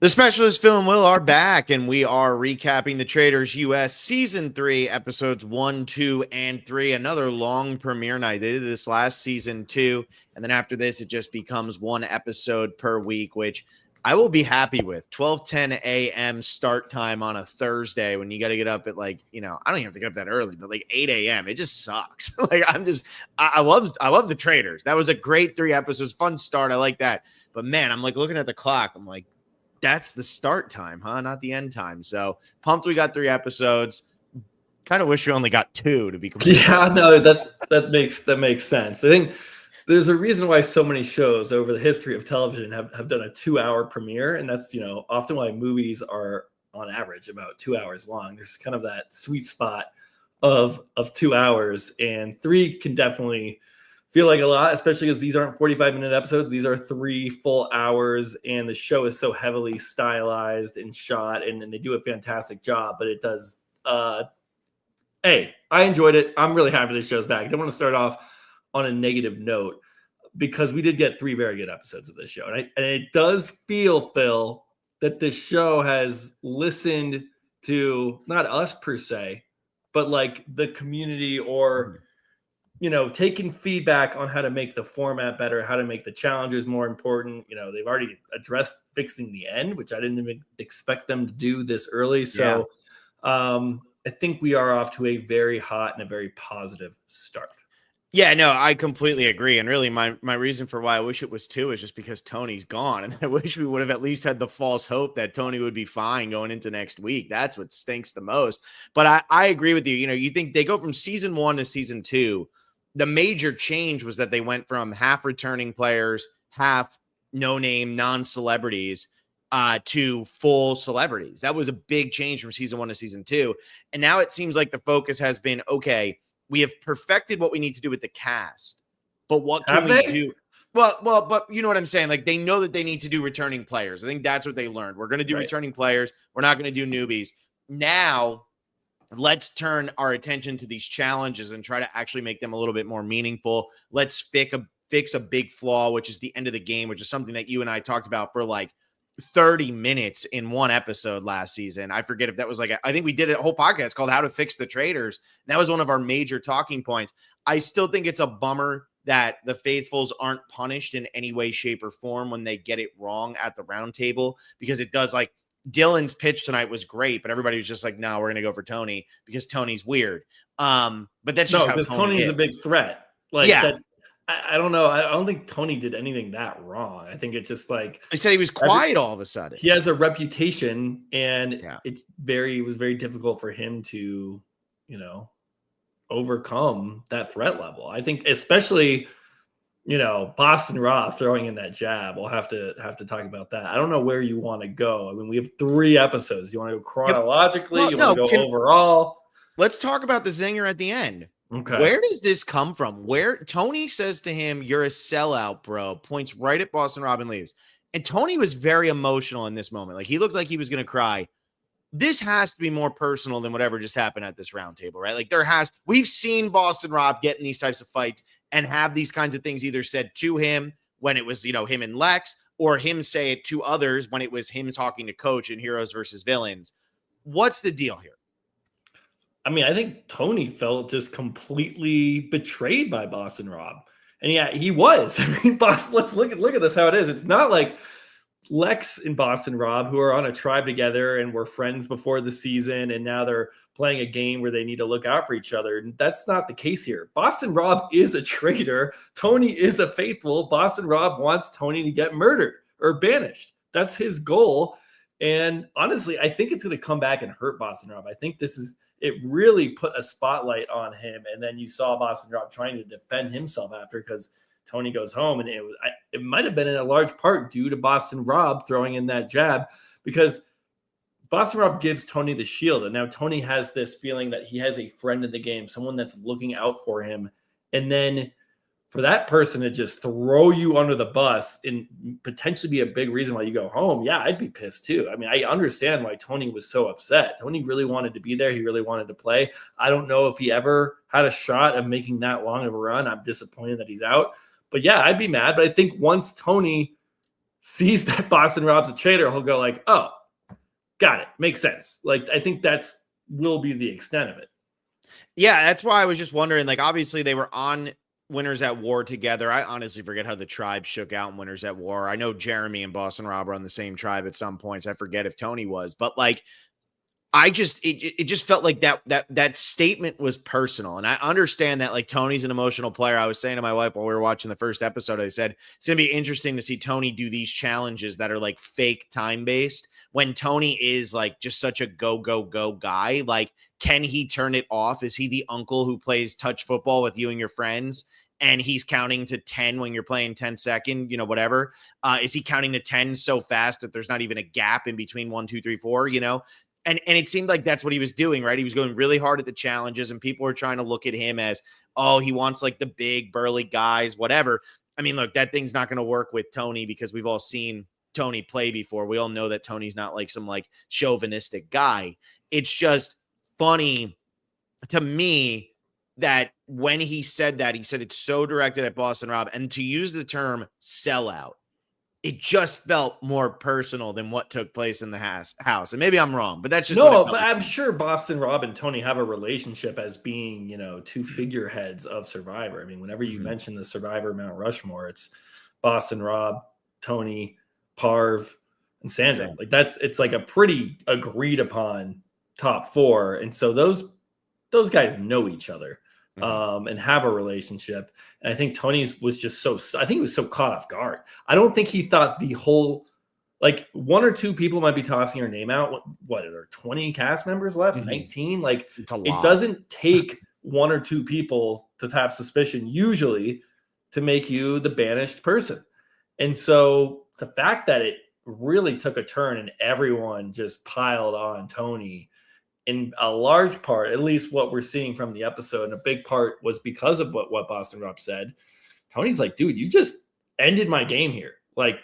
The Specialist Phil and Will are back, and we are recapping the Traitors US Season 3, Episodes 1, 2, and 3. Another long premiere night. They did this last season, too. And then after this, it just becomes one episode per week, which I will be happy with. 12:10 a.m. start time on a Thursday when you got to get up at I don't even have to get up that early, but 8 a.m. It just sucks. I love the Traitors. That was a great 3 episodes, fun start. I like that. But man, I'm looking at the clock. I'm like, that's the start time, huh? Not the end time. So pumped we got 3 episodes. Kind of wish we only got 2 to be completely honest. No, that makes sense. I think there's a reason why so many shows over the history of television have done a 2-hour premiere, and that's often why movies are on average about 2 hours long. There's kind of that sweet spot of 2 hours, and 3 can definitely feel like a lot, especially because these aren't 45-minute episodes. These are 3 full hours, and the show is so heavily stylized and shot, and they do a fantastic job. But it does. Hey, I enjoyed it. I'm really happy this show's back. I don't want to start off on a negative note because we did get 3 very good episodes of this show, and it does feel, Phil, that this show has listened to not us per se, but like the community or taking feedback on how to make the format better, how to make the challenges more important. They've already addressed fixing the end, which I didn't even expect them to do this early. So I think we are off to a very hot and a very positive start. Yeah, no, I completely agree. And really my reason for why I wish it was 2 is just because Tony's gone. And I wish we would have at least had the false hope that Tony would be fine going into next week. That's what stinks the most. But I agree with you. You think they go from season 1 to season 2. The major change was that they went from half returning players, half no-name non-celebrities to full celebrities. That was a big change from season 1 to season 2. And now it seems like the focus has been, okay, we have perfected what we need to do with the cast, but what can we do? Well, but you know what I'm saying? Like, they know that they need to do returning players. I think that's what they learned. We're going to do returning players. We're not going to do newbies. Now, let's turn our attention to these challenges and try to actually make them a little bit more meaningful. Let's fix a big flaw, which is the end of the game, which is something that you and I talked about for 30 minutes in one episode last season. I forget if that was I think we did a whole podcast called How to Fix the Traitors. That was one of our major talking points. I still think it's a bummer that the faithfuls aren't punished in any way, shape, or form when they get it wrong at the round table, because it does Dylan's pitch tonight was great, but everybody was just no, we're going to go for Tony because Tony's weird. But that's just how Tony's a big threat. I don't know. I don't think Tony did anything that wrong. I think it's just I said he was quiet all of a sudden. He has a reputation, and it was very difficult for him to, overcome that threat level. I think especially, Boston Rob throwing in that jab. We'll have to talk about that. I don't know where you want to go. I mean, we have 3 episodes. You want to go chronologically? You want to go overall? Let's talk about the zinger at the end. Okay. Where does this come from? Where Tony says to him, "You're a sellout, bro," points right at Boston Rob and leaves. And Tony was very emotional in this moment. He looked like he was going to cry. This has to be more personal than whatever just happened at this round table, right? We've seen Boston Rob get in these types of fights and have these kinds of things either said to him when it was, him and Lex, or him say it to others when it was him talking to Coach in Heroes versus Villains. What's the deal here? I mean, I think Tony felt just completely betrayed by Boston Rob. And yeah, he was. I mean, let's look at this, how it is. It's not like Lex and Boston Rob, who are on a tribe together and were friends before the season, and now they're playing a game where they need to look out for each other. And that's not the case here. Boston Rob is a traitor. Tony is a faithful. Boston Rob wants Tony to get murdered or banished. That's his goal. And honestly, I think it's going to come back and hurt Boston Rob. I think it really put a spotlight on him. And then you saw Boston Rob trying to defend himself after, because Tony goes home, and it might have been in a large part due to Boston Rob throwing in that jab, because Boston Rob gives Tony the shield. And now Tony has this feeling that he has a friend in the game, someone that's looking out for him. And then for that person to just throw you under the bus and potentially be a big reason why you go home, yeah, I'd be pissed too. I mean, I understand why Tony was so upset. Tony really wanted to be there. He really wanted to play. I don't know if he ever had a shot of making that long of a run. I'm disappointed that he's out. But yeah, I'd be mad. But I think once Tony sees that Boston Rob's a traitor, he'll go like, oh, got it. Makes sense. Like, I think that's will be the extent of it. Yeah, that's why I was just wondering, like, obviously they were on Winners at War together. I honestly forget how the tribe shook out in Winners at War. I know Jeremy and Boston Rob were on the same tribe at some points. I forget if Tony was, but like, it just felt like that statement was personal. And I understand that, like, Tony's an emotional player. I was saying to my wife while we were watching the first episode, I said, it's going to be interesting to see Tony do these challenges that are like fake time based when Tony is like just such a go guy. Like, can he turn it off? Is he the uncle who plays touch football with you and your friends? And he's counting to 10 when you're playing 10-second, whatever. Is he counting to 10 so fast that there's not even a gap in between 1, 2, 3, 4, And it seemed like that's what he was doing, right? He was going really hard at the challenges, and people were trying to look at him as, oh, he wants like the big burly guys, whatever. I mean, look, that thing's not going to work with Tony because we've all seen Tony play before. We all know that Tony's not like some like chauvinistic guy. It's just funny to me that when he said that, he said it's so directed at Boston Rob, and to use the term sellout, it just felt more personal than what took place in the house. And maybe I'm wrong, but that's just no, but like. I'm sure Boston Rob and Tony have a relationship as being, two figureheads of Survivor. I mean, whenever you mention the Survivor Mount Rushmore, it's Boston Rob, Tony, Parv, and Sandra. Like it's like a pretty agreed upon top four. And so those guys know each other. And have a relationship. And I think Tony's was just I think he was so caught off guard. I don't think he thought the whole, like, one or two people might be tossing her name out. What are there 20 cast members left? 19? Like, it doesn't take one or two people to have suspicion usually to make you the banished person. And so the fact that it really took a turn and everyone just piled on Tony, in a large part, at least what we're seeing from the episode, and a big part was because of what Boston Rob said. Tony's like, dude, you just ended my game here. Like,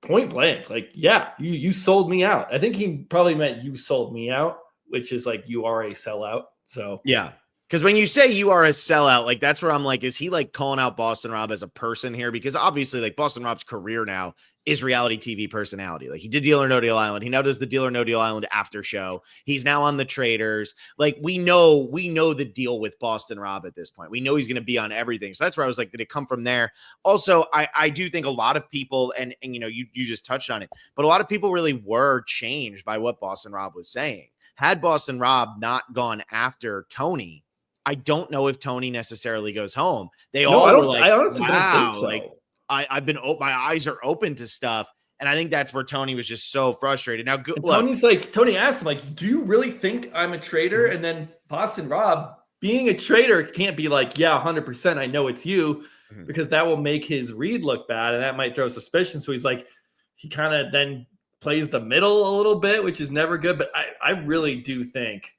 point blank. Like, yeah, you sold me out. I think he probably meant you sold me out, which is like, you are a sellout. So yeah. Because when you say you are a sellout, like, that's where I'm like, is he like calling out Boston Rob as a person here? Because obviously, like, Boston Rob's career now is reality TV personality. Like, he did Deal or No Deal Island. He now does the Deal or No Deal Island after show. He's now on the Traitors. Like, we know the deal with Boston Rob at this point. We know he's going to be on everything. So that's where I was like, did it come from there? Also, I do think a lot of people, and you just touched on it, but a lot of people really were changed by what Boston Rob was saying. Had Boston Rob not gone after Tony, I don't know if Tony necessarily goes home. They all were like, I honestly wow, don't think so. Like, I've been, my eyes are open to stuff. And I think that's where Tony was just so frustrated. Now, Tony's like, Tony asked him, like, do you really think I'm a traitor? And then Boston Rob, being a traitor, can't be like, yeah, 100%, I know it's you, because that will make his read look bad. And that might throw suspicion. So he's like, he kind of then plays the middle a little bit, which is never good. But I really do think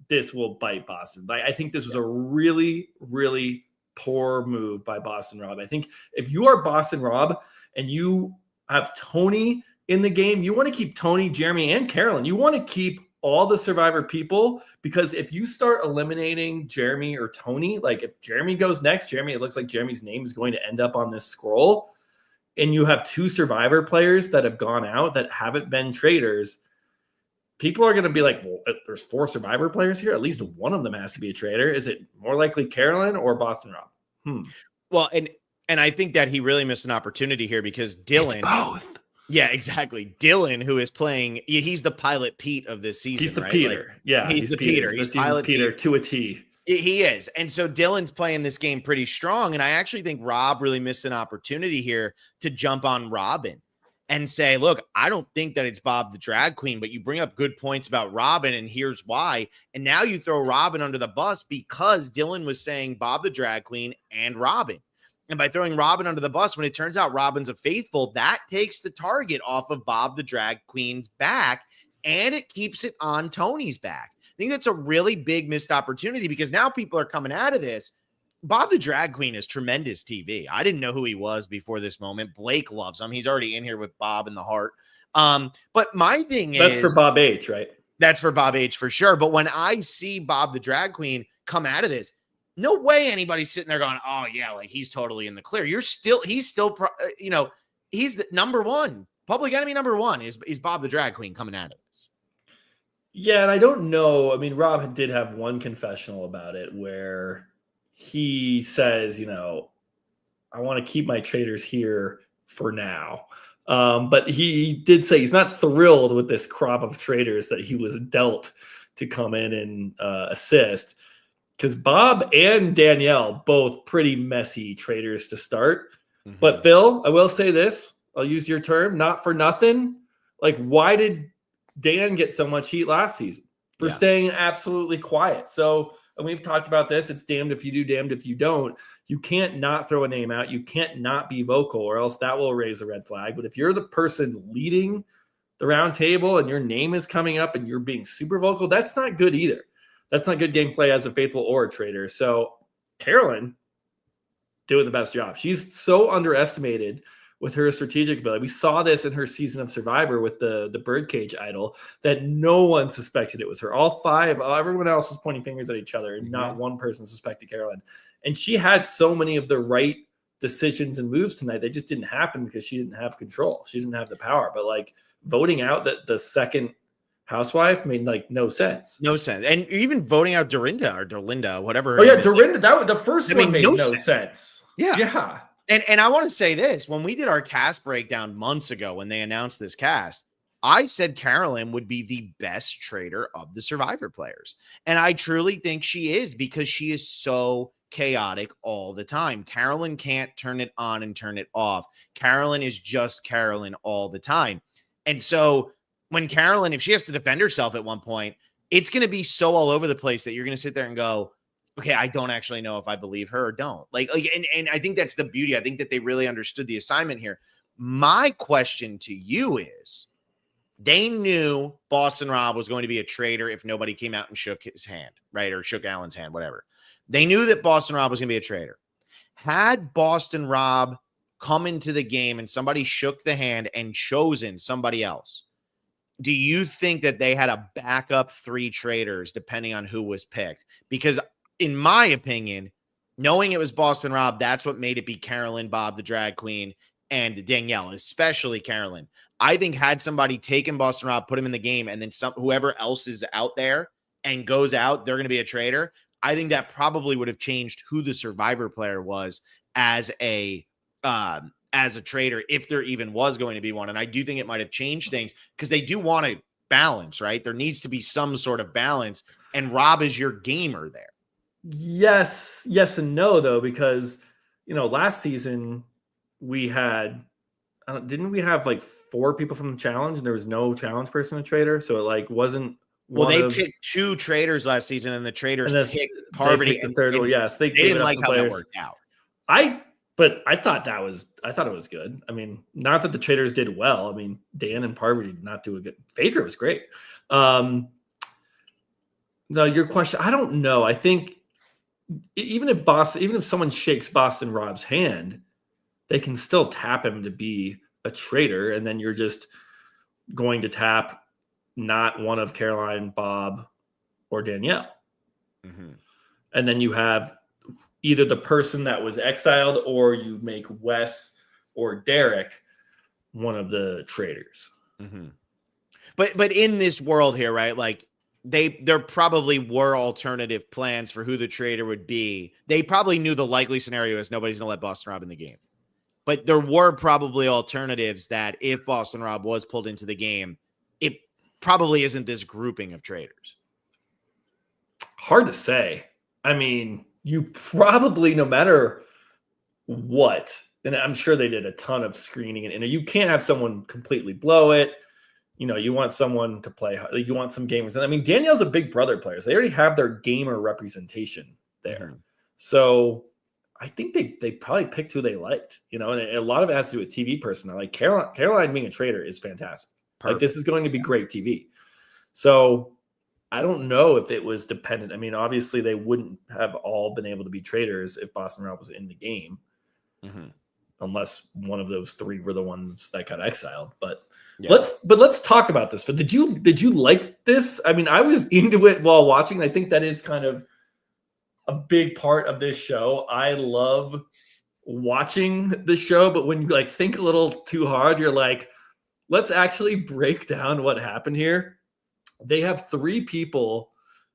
this will bite Boston. I think this was a really, really poor move by Boston Rob. I think if you are Boston Rob and you have Tony in the game, you want to keep Tony, Jeremy, and Carolyn. You want to keep all the Survivor people, because if you start eliminating Jeremy or Tony, like if Jeremy goes next, it looks like Jeremy's name is going to end up on this scroll, and you have two Survivor players that have gone out that haven't been traitors, people are going to be like, well, there's 4 Survivor players here. At least one of them has to be a traitor. Is it more likely Carolyn or Boston Rob? Well, and I think that he really missed an opportunity here because Dylan. It's both. Yeah, exactly. Dylan, who is playing, he's the pilot Pete of this season. He's the right? Peter. Like, yeah. He's the Peter. He's pilot Peter to a T. He is. And so Dylan's playing this game pretty strong. And I actually think Rob really missed an opportunity here to jump on Robin and say, look, I don't think that it's Bob the drag queen, but you bring up good points about Robin, and here's why. And now you throw Robin under the bus because Dylan was saying Bob the drag queen and Robin. And by throwing Robin under the bus, when it turns out Robin's a faithful, that takes the target off of Bob the drag queen's back, and it keeps it on Tony's back. I think that's a really big missed opportunity because now people are coming out of this. Bob the drag queen is tremendous TV. I didn't know who he was before this moment. Blake loves him. He's already in here with Bob in the heart. But my thing is, that's for Bob H, right? That's for Bob H for sure. But when I see Bob the drag queen come out of this, no way anybody's sitting there going, oh yeah, like he's totally in the clear. He's still, he's the number one. Public enemy number one is Bob the drag queen coming out of this. Yeah, and I don't know. I mean, Rob did have one confessional about it where he says, I want to keep my traitors here for now. But he did say he's not thrilled with this crop of traitors that he was dealt to come in and assist, because Bob and Danielle, both pretty messy traitors to start. Mm-hmm. But Phil, I will say this, I'll use your term, not for nothing. Like, why did Dan get so much heat last season for staying absolutely quiet? So, and we've talked about this, it's damned if you do, damned if you don't. You can't not throw a name out. You can't not be vocal, or else that will raise a red flag. But if you're the person leading the round table and your name is coming up and you're being super vocal, that's not good either. That's not good gameplay as a faithful or a traitor. So Carolyn doing the best job. She's so underestimated with her strategic ability. We saw this in her season of Survivor with the birdcage idol, that no one suspected it was her. All five, everyone else was pointing fingers at each other, and not one person suspected Carolyn. And she had so many of the right decisions and moves tonight. They just didn't happen because she didn't have control. She didn't have the power. But like voting out the second housewife made like no sense. No sense. And even voting out Dorinda, whatever. Oh yeah, Dorinda. That the first one made no sense. Yeah. Yeah. And I want to say this, when we did our cast breakdown months ago, when they announced this cast, I said Carolyn would be the best traitor of the Survivor players. And I truly think she is, because she is so chaotic all the time. Carolyn can't turn it on and turn it off. Carolyn is just Carolyn all the time. And so when Carolyn, if she has to defend herself at one point, it's going to be so all over the place that you're going to sit there and go, okay, I don't actually know if I believe her or don't. And I think that's the beauty. I think that they really understood the assignment here. My question to you is, they knew Boston Rob was going to be a traitor if nobody came out and shook his hand, right? Or shook Alan's hand, whatever. They knew that Boston Rob was going to be a traitor. Had Boston Rob come into the game and somebody shook the hand and chosen somebody else, do you think that they had a backup 3 traitors depending on who was picked? Because in my opinion, knowing it was Boston Rob, that's what made it be Carolyn, Bob the drag queen, and Danielle, especially Carolyn. I think had somebody taken Boston Rob, put him in the game, and then whoever else is out there and goes out, they're going to be a traitor. I think that probably would have changed who the Survivor player was as a traitor, if there even was going to be one. And I do think it might have changed things, because they do want to balance, right? There needs to be some sort of balance, and Rob is your gamer there. Yes and no, though, because last season we had didn't we have like 4 people from the challenge, and there was no challenge person a traitor, so it like wasn't. Well, they picked 2 traitors last season, and the traitors picked Parvati. The third one, yes, they didn't like how that worked out. But I thought it was good. I mean, not that the traitors did well. I mean, Dan and Parvati did not do a good. Phaedra was great. No, your question, I don't know. I think even if someone shakes Boston Rob's hand, they can still tap him to be a traitor, and then you're just going to tap not one of Caroline, Bob, or Danielle. Mm-hmm. And then you have either the person that was exiled, or you make Wes or Derek one of the traitors. Mm-hmm. But in this world here, right, like there probably were alternative plans for who the traitor would be. They probably knew the likely scenario is nobody's going to let Boston Rob in the game. But there were probably alternatives that if Boston Rob was pulled into the game, it probably isn't this grouping of traitors. Hard to say. I mean, you probably, no matter what, and I'm sure they did a ton of screening, and you can't have someone completely blow it. You want someone to play. You want some gamers. And I mean, Danielle's a Big Brother player, so they already have their gamer representation there. Mm-hmm. So I think they probably picked who they liked. And a lot of it has to do with TV personnel. Like Caroline being a traitor is fantastic. Perfect. Like, this is going to be great TV. So I don't know if it was dependent. I mean, obviously they wouldn't have all been able to be traitors if Boston Rob was in the game, unless one of those 3 were the ones that got exiled. But let's talk about this. But did you like this? I mean, I was into it while watching. I think that is kind of a big part of this show. I love watching the show, but when you like think a little too hard, you're like, let's actually break down what happened here. They have 3 people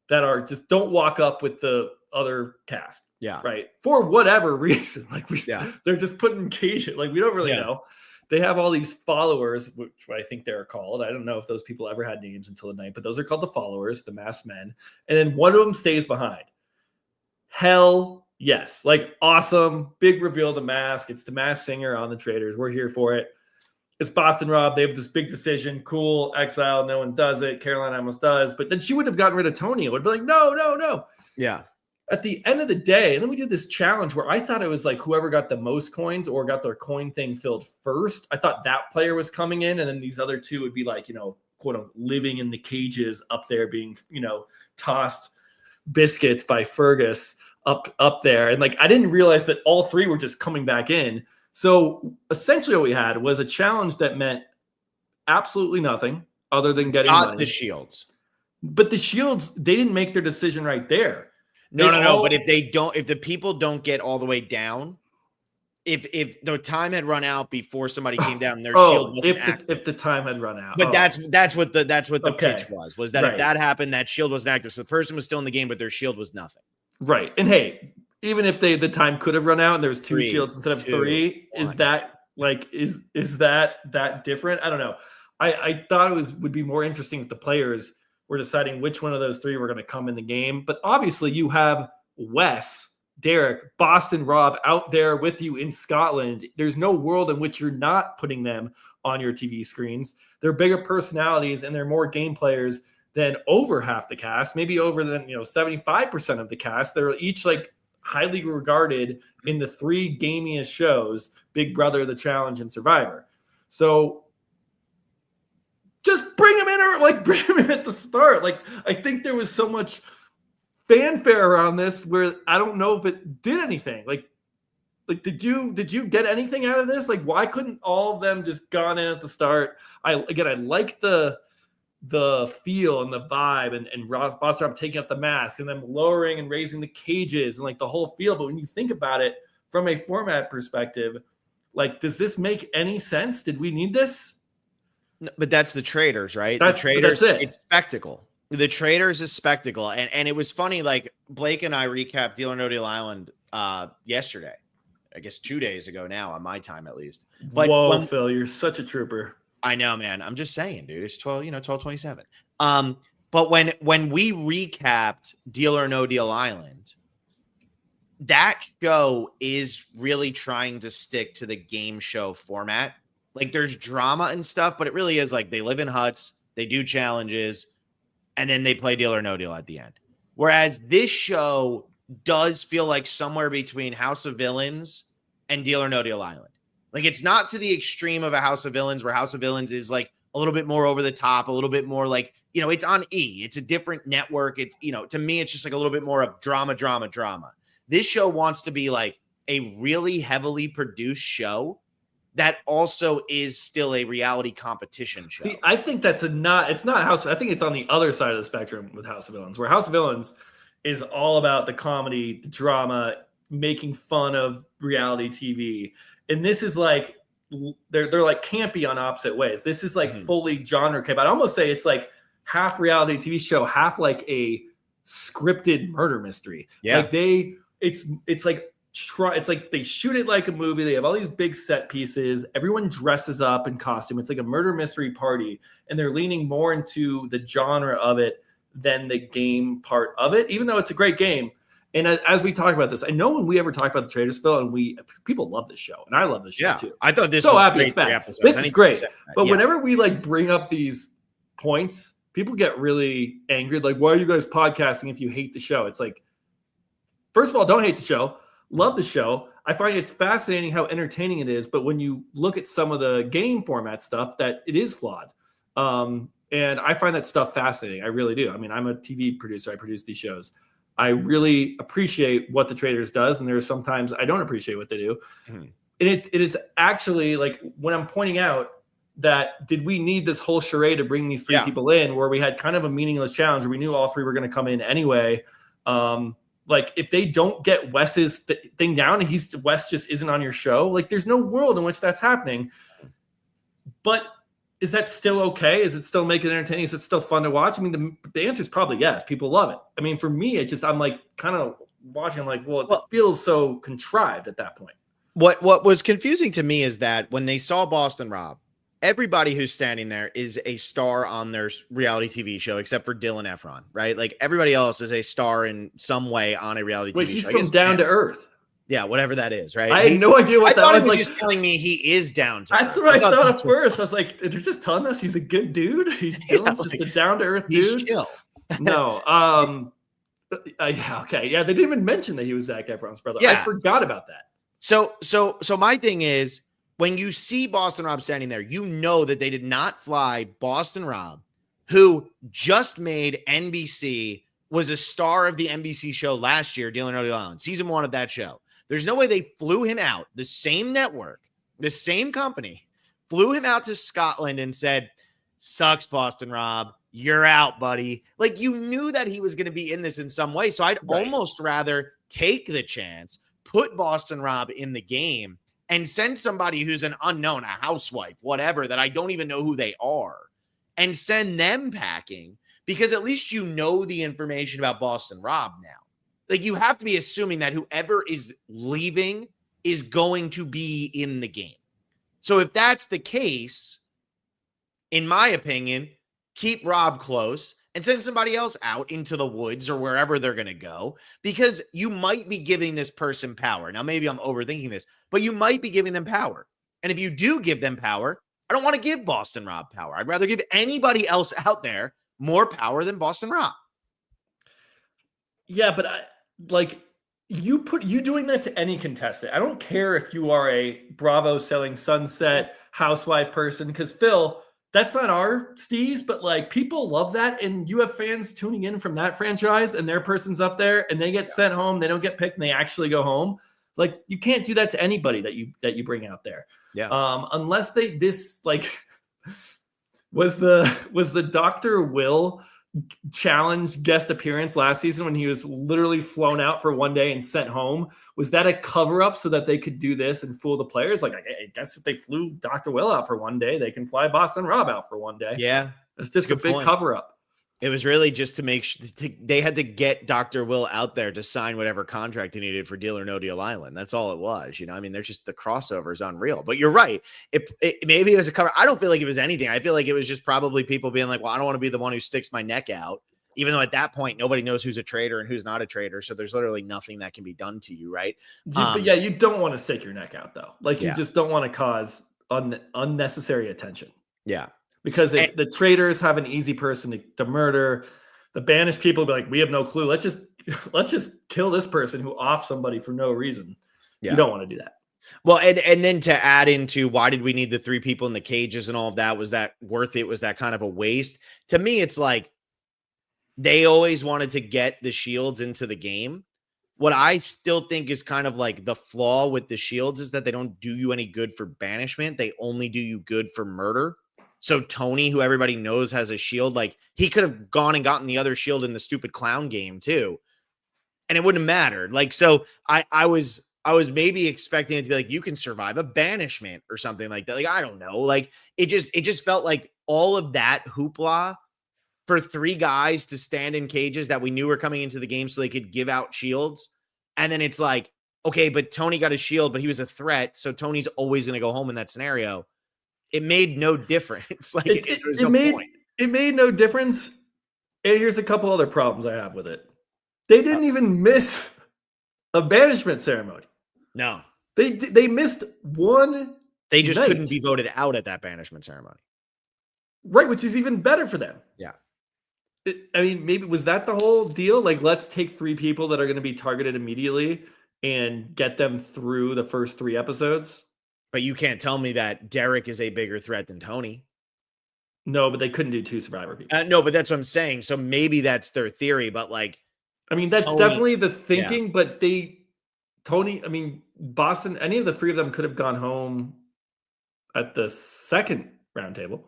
that are just don't walk up with the other cast. Yeah. Right. For whatever reason. Like Yeah. they're just put in cages. Like we don't really know. They have all these followers, which I think they're called. I don't know if those people ever had names until the night, but those are called the followers, the masked men. And then one of them stays behind. Hell yes. Like awesome. Big reveal of the mask. It's the Masked Singer on the Traitors. We're here for it. It's Boston Rob. They have this big decision. Cool. Exile. No one does it. Caroline almost does. But then she would have gotten rid of Tony. It would be like, no. Yeah. At the end of the day, and then we did this challenge where I thought it was like whoever got the most coins or got their coin thing filled first. I thought that player was coming in, and then these other 2 would be like, quote unquote, living in the cages up there being, tossed biscuits by Fergus up there. And like, I didn't realize that all 3 were just coming back in. So essentially what we had was a challenge that meant absolutely nothing other than getting money. The shields. But the shields, they didn't make their decision right there. No. But if the people don't get all the way down, if the time had run out before somebody came down, their shield wasn't active. If the time had run out. But that's what the pitch was that right. If that happened, that shield wasn't active. So the person was still in the game, but their shield was nothing. Right. And hey, even if the time could have run out and there was 2 shields instead of 3, 1. Is that like is that different? I don't know. I thought it would be more interesting if the players were deciding which one of those 3 were going to come in the game. But obviously you have Wes, Derek, Boston Rob out there with you in Scotland. There's no world in which you're not putting them on your TV screens. They're bigger personalities and they're more game players than over half the cast, maybe over than 75% of the cast. They're each like highly regarded in the 3 gamiest shows, Big Brother, The Challenge, and Survivor. So just bring him in, or like bring him in at the start. Like I think there was so much fanfare around this where I don't know if it did anything. Like did you get anything out of this? Like why couldn't all of them just gone in at the start? I like the feel and the vibe and Ross Boston taking up the mask and then lowering and raising the cages and like the whole feel. But when you think about it from a format perspective, like does this make any sense? Did we need this? No, but that's the Traitors, right? The Traitors, it's spectacle. The Traitors is spectacle. And it was funny, like Blake and I recapped Deal or No Deal Island yesterday. I guess 2 days ago now, on my time at least. But whoa, Phil, you're such a trooper. I know, man. I'm just saying, dude. It's 12:27. But when we recapped Deal or No Deal Island, that show is really trying to stick to the game show format. Like there's drama and stuff, but it really is like they live in huts, they do challenges, and then they play Deal or No Deal at the end. Whereas this show does feel like somewhere between House of Villains and Deal or No Deal Island. Like it's not to the extreme of a House of Villains, where House of Villains is like a little bit more over the top, a little bit more like, it's on E. It's a different network. It's, to me, it's just like a little bit more of drama. This show wants to be like a really heavily produced show that also is still a reality competition show. See, I think it's not House. I think it's on the other side of the spectrum with House of Villains, where House of Villains is all about the comedy, the drama, making fun of reality TV. And this is like, they're like campy on opposite ways. This is like fully genre camp. I'd almost say it's like half reality TV show, half like a scripted murder mystery. Yeah. Like it's like they shoot it like a movie. They have all these big set pieces. Everyone dresses up in costume. It's like a murder mystery party. And they're leaning more into the genre of it than the game part of it, even though it's a great game. And as we talk about this, I know when we ever talk about the Traitors, Phil, and people love this show, and I love this show too. I thought this so was happy great. It's back. This is great. But whenever we like bring up these points, people get really angry. Like, why are you guys podcasting if you hate the show? It's like, first of all, don't hate the show. Love the show. I find it's fascinating how entertaining it is. But when you look at some of the game format stuff, that it is flawed. And I find that stuff fascinating. I really do. I mean, I'm a TV producer. I produce these shows. I really appreciate what the Traitors does. And there's sometimes I don't appreciate what they do. And it's actually like when I'm pointing out that did we need this whole charade to bring these 3 people in where we had kind of a meaningless challenge where we knew all 3 were going to come in anyway. Like, if they don't get Wes's thing down and Wes just isn't on your show, like, there's no world in which that's happening. But is that still okay? Is it still making it entertaining? Is it still fun to watch? I mean, the answer is probably yes. People love it. I mean, for me, I'm like kind of watching, like, well, it feels so contrived at that point. What was confusing to me is that when they saw Boston Rob, everybody who's standing there is a star on their reality TV show, except for Dylan Efron, right? Like, everybody else is a star in some way on a reality TV show. He's from Down to Earth. Yeah, whatever that is, right? I had no idea what that was. He was just telling me he is down to That's earth. what I thought at first. I was like, they're just telling us he's a good dude. Dylan's just a down to earth dude. He's chill. No. Yeah, okay. Yeah, they didn't even mention that he was Zac Efron's brother. Yeah. I forgot about that. So my thing is, when you see Boston Rob standing there, you know that they did not fly Boston Rob, who just made NBC, was a star of the NBC show last year, Dealer No Deal Island, season 1 of that show. There's no way they flew him out. The same network, the same company, flew him out to Scotland and said, "Sucks, Boston Rob. You're out, buddy." Like, you knew that he was going to be in this in some way. So I'd almost rather take the chance, put Boston Rob in the game, and send somebody who's an unknown, a housewife, whatever, that I don't even know who they are, and send them packing, because at least you know the information about Boston Rob now. Like, you have to be assuming that whoever is leaving is going to be in the game. So if that's the case, in my opinion, keep Rob close and send somebody else out into the woods or wherever they're going to go, because you might be giving this person power. Now, maybe I'm overthinking this, but you might be giving them power. And if you do give them power, I don't want to give Boston Rob power. I'd rather give anybody else out there more power than Boston Rob. Yeah, but you doing that to any contestant. I don't care if you are a Bravo selling Sunset housewife person, because Phil, that's not our steez, but like, people love that. And you have fans tuning in from that franchise, and their person's up there and they get sent home. They don't get picked and they actually go home. Like, you can't do that to anybody that you bring out there. Yeah. Unless was the Dr. Will challenge guest appearance last season when he was literally flown out for one day and sent home. Was that a cover up so that they could do this and fool the players? Like, I guess if they flew Dr. Will out for one day, they can fly Boston Rob out for one day. Yeah. It's just a big cover up. It was really just to make sure they had to get Dr. Will out there to sign whatever contract he needed for Deal or No Deal Island. That's all it was. You know, I mean, there's just, the crossover is unreal. But you're right. Maybe it was a cover. I don't feel like it was anything. I feel like it was just probably people being like, well, I don't want to be the one who sticks my neck out. Even though at that point, nobody knows who's a traitor and who's not a traitor. So there's literally nothing that can be done to you, right? But yeah, you don't want to stick your neck out, though. Like, you just don't want to cause unnecessary attention. Yeah. Because if the traitors have an easy person to murder, the banished people will be like, we have no clue. Let's just kill this person who offed somebody for no reason. Yeah. You don't want to do that. Well, and then to add into why did we need the 3 people in the cages and all of that? Was that worth it? Was that kind of a waste? To me, it's like, they always wanted to get the shields into the game. What I still think is kind of like the flaw with the shields is that they don't do you any good for banishment. They only do you good for murder. So Tony, who everybody knows has a shield, like, he could have gone and gotten the other shield in the stupid clown game too, and it wouldn't have mattered. Like, so I was maybe expecting it to be like, you can survive a banishment or something like that. Like, I don't know. Like, it just felt like all of that hoopla for 3 guys to stand in cages that we knew were coming into the game so they could give out shields. And then it's like, okay, but Tony got a shield, but he was a threat. So Tony's always going to go home in that scenario. It made no difference. Like, it made no difference. And here's a couple other problems I have with it. They didn't even miss a banishment ceremony. No, they missed one. They just couldn't be voted out at that banishment ceremony. Right, which is even better for them. Yeah. I mean, maybe was that the whole deal? Like, let's take 3 people that are going to be targeted immediately and get them through the first 3 episodes. But you can't tell me that Derek is a bigger threat than Tony. No, but they couldn't do 2 Survivor people. No, but that's what I'm saying. So maybe that's their theory, but like, I mean, that's definitely the thinking, but Boston, any of the 3 of them could have gone home at the second roundtable.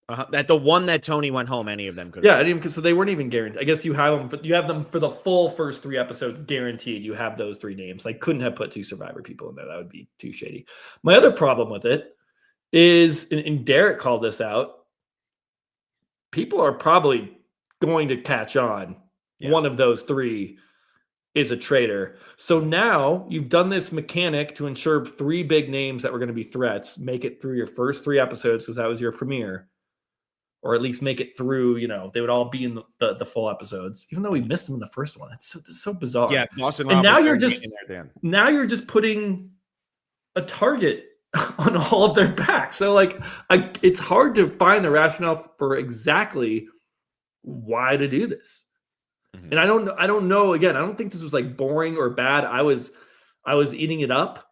That the one that Tony went home, any of them could. Yeah, so they weren't even guaranteed. I guess you have them, but you have them for the full first 3 episodes guaranteed. You have those 3 names. I couldn't have put 2 Survivor people in there. That would be too shady. My other problem with it is, and Derek called this out, people are probably going to catch on. Yeah. One of those 3 is a traitor. So now you've done this mechanic to ensure 3 big names that were going to be threats make it through your first 3 episodes, because that was your premiere. Or at least make it through, they would all be in the full episodes, even though we missed them in the first one. It's so bizarre. Yeah, Boston and Rob now you're just putting a target on all of their backs. So it's hard to find the rationale for exactly why to do this. Mm-hmm. And I don't know. Again, I don't think this was boring or bad. I was eating it up.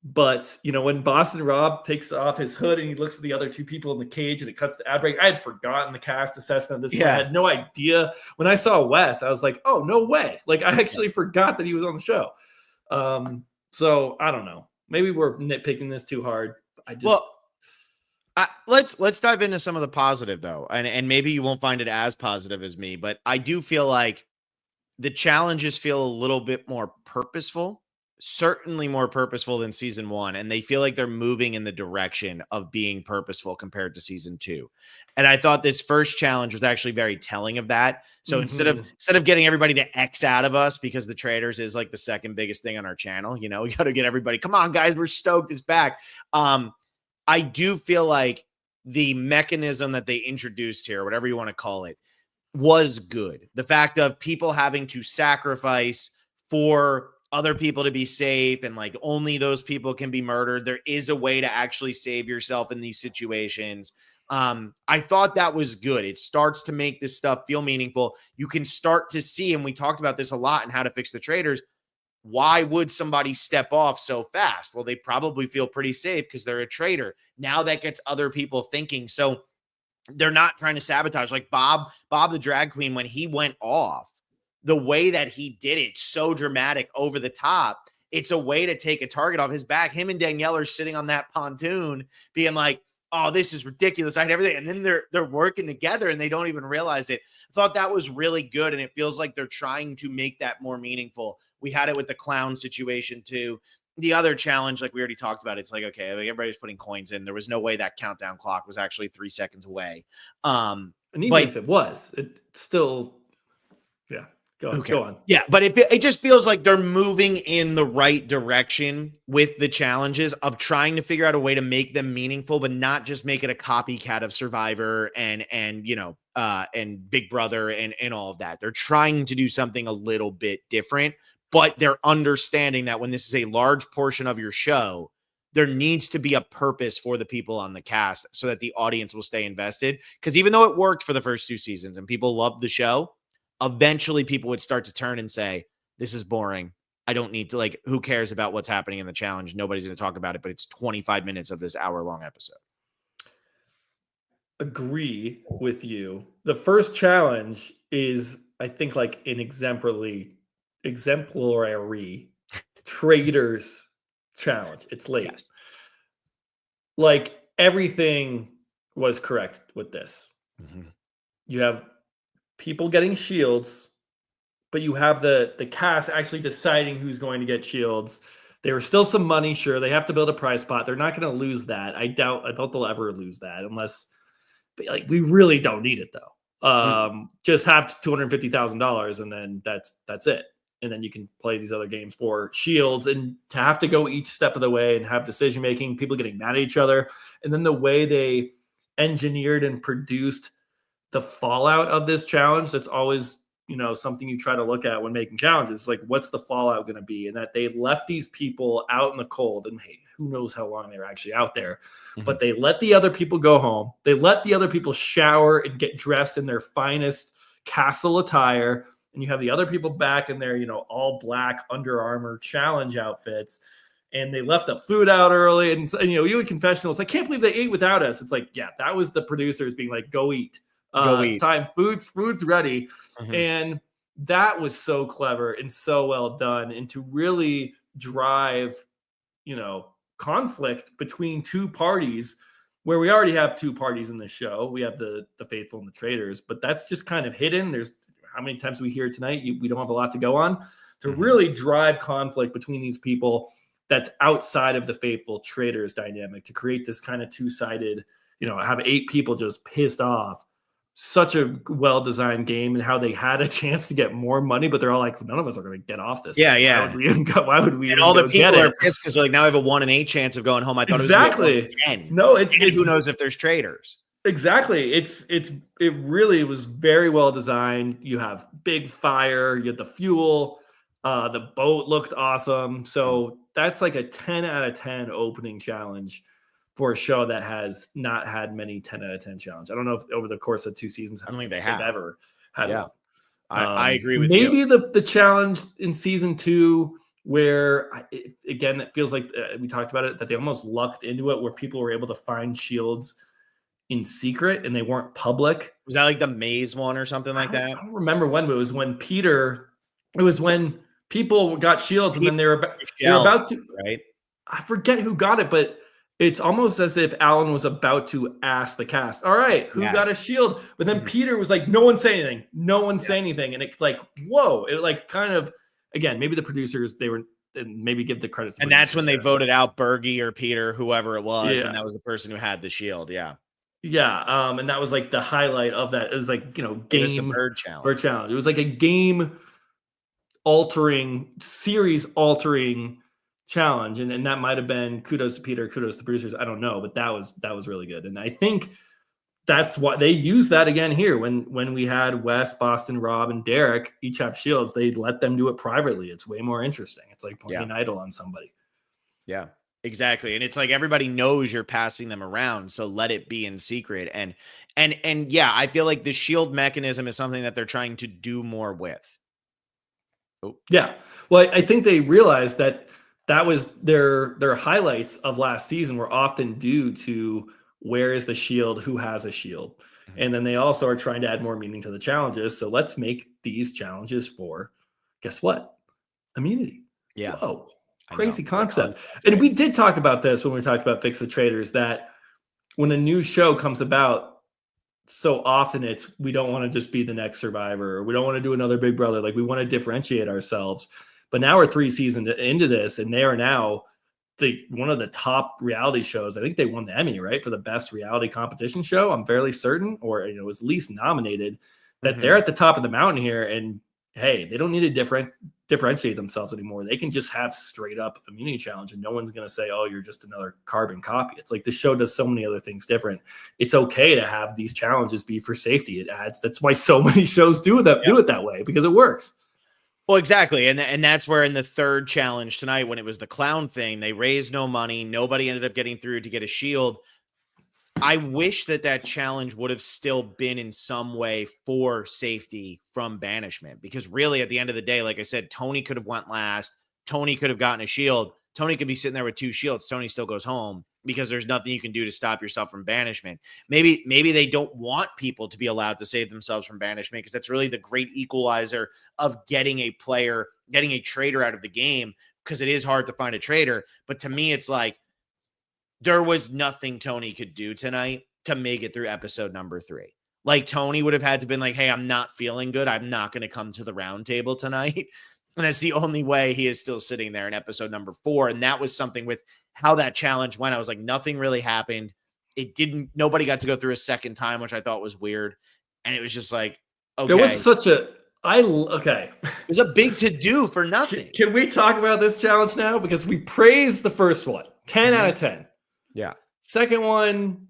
But, when Boston Rob takes off his hood and he looks at the other 2 people in the cage and it cuts to ad break, I had forgotten the cast assessment of this. Yeah. I had no idea. When I saw Wes, I was like, oh, no way. I actually forgot that he was on the show. So I don't know. Maybe we're nitpicking this too hard. Let's dive into some of the positive, though. And maybe you won't find it as positive as me, but I do feel like the challenges feel a little bit more purposeful. Certainly more purposeful than season 1, and they feel like they're moving in the direction of being purposeful compared to season 2. And I thought this first challenge was actually very telling of that. So instead of getting everybody to X out of us because the Traitors is the second biggest thing on our channel, we got to get everybody, come on guys, we're stoked it's back. I do feel like the mechanism that they introduced here, whatever you want to call it, was good. The fact of people having to sacrifice for other people to be safe, and only those people can be murdered. There is a way to actually save yourself in these situations. I thought that was good. It starts to make this stuff feel meaningful. You can start to see, and we talked about this a lot in How to Fix the Traitors. Why would somebody step off so fast? Well, they probably feel pretty safe because they're a traitor. Now that gets other people thinking. So they're not trying to sabotage. Bob the drag queen, when he went off, the way that he did it, so dramatic, over the top, it's a way to take a target off his back. Him and Danielle are sitting on that pontoon being like, oh, this is ridiculous. I had everything. And then they're working together and they don't even realize it. I thought that was really good. And it feels like they're trying to make that more meaningful. We had it with the clown situation too. The other challenge, we already talked about, it's okay, everybody's putting coins in. There was no way that countdown clock was actually 3 seconds away. And even if it was, it still, yeah. Go on. Yeah, but it just feels like they're moving in the right direction with the challenges of trying to figure out a way to make them meaningful, but not just make it a copycat of Survivor and Big Brother and all of that. They're trying to do something a little bit different, but they're understanding that when this is a large portion of your show, there needs to be a purpose for the people on the cast so that the audience will stay invested. Because even though it worked for the first 2 seasons and people loved the show, eventually people would start to turn and say, this is boring. I don't need to, who cares about what's happening in the challenge? Nobody's going to talk about it, but it's 25 minutes of this hour-long episode. Agree with you. The first challenge is, I think, an exemplary Traitors challenge. It's late. Yes. Everything was correct with this. Mm-hmm. You have people getting shields, but you have the cast actually deciding who's going to get shields. There was still some money. Sure, they have to build a prize pot. They're not going to lose that. I doubt they'll ever lose that unless, we really don't need it though. Just have $250,000 and then that's it. And then you can play these other games for shields, and to have to go each step of the way and have decision making, people getting mad at each other, and then the way they engineered and produced the fallout of this challenge. That's always, something you try to look at when making challenges. What's the fallout going to be? And that they left these people out in the cold, and hey, who knows how long they were actually out there, but they let the other people go home. They let the other people shower and get dressed in their finest castle attire. And you have the other people back in their, all black Under Armour challenge outfits. And they left the food out early. And even confessionals, I can't believe they ate without us. It's yeah, that was the producers being go eat. It's time. Food's ready. Mm-hmm. And that was so clever and so well done. And to really drive, conflict between 2 parties where we already have two parties in the show. We have the faithful and the traitors, but that's just kind of hidden. There's how many times we hear tonight, we don't have a lot to go on to really drive conflict between these people that's outside of the faithful traitors dynamic to create this kind of two-sided, have 8 people just pissed off. Such a well-designed game, and how they had a chance to get more money, but they're all like, none of us are going to get off this. Yeah, thing. yeah. Why would we even go? Why would we? And even all the go people get are it? pissed because they're like, now I have a 1 in 8 chance of going home. I thought Exactly. it was 1 in 10. No, and who knows if there's traitors. Exactly. It really was very well designed. You have big fire, you have the fuel, the boat looked awesome. So that's like a 10 out of 10 opening challenge for a show that has not had many 10 out of 10 challenge. I don't know if over the course of 2 seasons, I don't think they have ever had one. I agree with maybe you. Maybe the challenge in season 2 where again, it feels like we talked about it, that they almost lucked into it, where people were able to find shields in secret and they weren't public. Was that like the maze one or something like that? I don't remember when, but it was when people got shields and then they were about to, right? I forget who got it, but it's almost as if Alan was about to ask the cast, all right, who got a shield? But then Peter was like, no one say anything. No one say anything. And it's like, whoa. It like kind of, again, maybe the producers, they were, and maybe give the credit to and that's when they voted out Bergie or Peter, whoever it was. And that was the person who had the shield. Yeah. Yeah. And that was like the highlight of that. It was like, game. It was the bird challenge. Bird challenge. It was like a game altering, series altering challenge, and that might have been kudos to Peter, kudos to the producers. I don't know, but that was really good, and I think that's why they use that again here. When we had Wes, Boston, Rob, and Derek each have shields, they let them do it privately. It's way more interesting. It's like playing an idol on somebody. Yeah, exactly. And it's like everybody knows you're passing them around, so let it be in secret. And yeah, I feel like the shield mechanism is something that they're trying to do more with. Oh. Yeah, well, I think they realized that was their highlights of last season were often due to where is the shield, who has a shield. And then they also are trying to add more meaning to the challenges. So let's make these challenges for, guess what? Immunity. Yeah. Whoa, crazy concept. And we did talk about this when we talked about Fix the Traitors, that when a new show comes about, so often we don't want to just be the next Survivor, or we don't want to do another Big Brother. Like, we want to differentiate ourselves. But now we're 3 seasons into this, and they are now one of the top reality shows. I think they won the Emmy, right, for the best reality competition show. I'm fairly certain, or was at least nominated. That they're at the top of the mountain here, and hey, they don't need to differentiate themselves anymore. They can just have straight up immunity challenge, and no one's going to say, "Oh, you're just another carbon copy." It's like the show does so many other things different. It's okay to have these challenges be for safety. It adds. That's why so many shows do it that way, because it works. Well, exactly. And that's where in the third challenge tonight, when it was the clown thing, they raised no money. Nobody ended up getting through to get a shield. I wish that challenge would have still been in some way for safety from banishment, because really at the end of the day, like I said, Tony could have went last. Tony could have gotten a shield. Tony could be sitting there with 2 shields. Tony still goes home because there's nothing you can do to stop yourself from banishment. Maybe they don't want people to be allowed to save themselves from banishment, because that's really the great equalizer of getting a traitor out of the game, because it is hard to find a traitor. But to me, it's like there was nothing Tony could do tonight to make it through episode number 3. Like, Tony would have had to been like, hey, I'm not feeling good. I'm not going to come to the round table tonight. And that's the only way he is still sitting there in episode number 4. And that was something with how that challenge went. I was like, nothing really happened. Nobody got to go through a second time, which I thought was weird. And it was just like, okay. It was okay. It was a big to-do for nothing. Can we talk about this challenge now? Because we praised the first one, 10 out of 10. Yeah. Second one,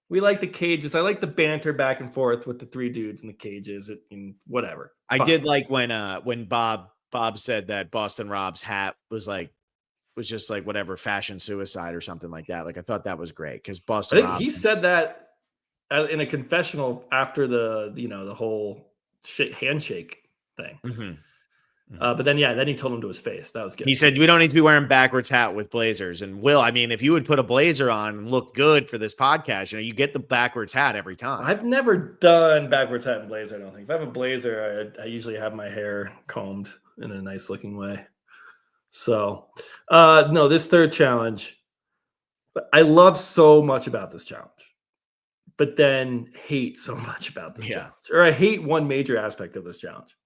we like the cages. I like the banter back and forth with the 3 dudes in the cages and whatever. I did like when Bob said that Boston Rob's hat was just like whatever, fashion suicide or something like that. Like, I thought that was great, because Boston Rob, he said that in a confessional after the whole handshake thing. But then he told him to his face. That was good. He said, we don't need to be wearing backwards hat with blazers. And Will, I mean, if you would put a blazer on and look good for this podcast, you get the backwards hat every time. I've never done backwards hat and blazer, I don't think. If I have a blazer, I usually have my hair combed in a nice looking way. So, no, this third challenge, I love so much about this challenge, but then hate so much about this Yeah. challenge. Or I hate one major aspect of this challenge.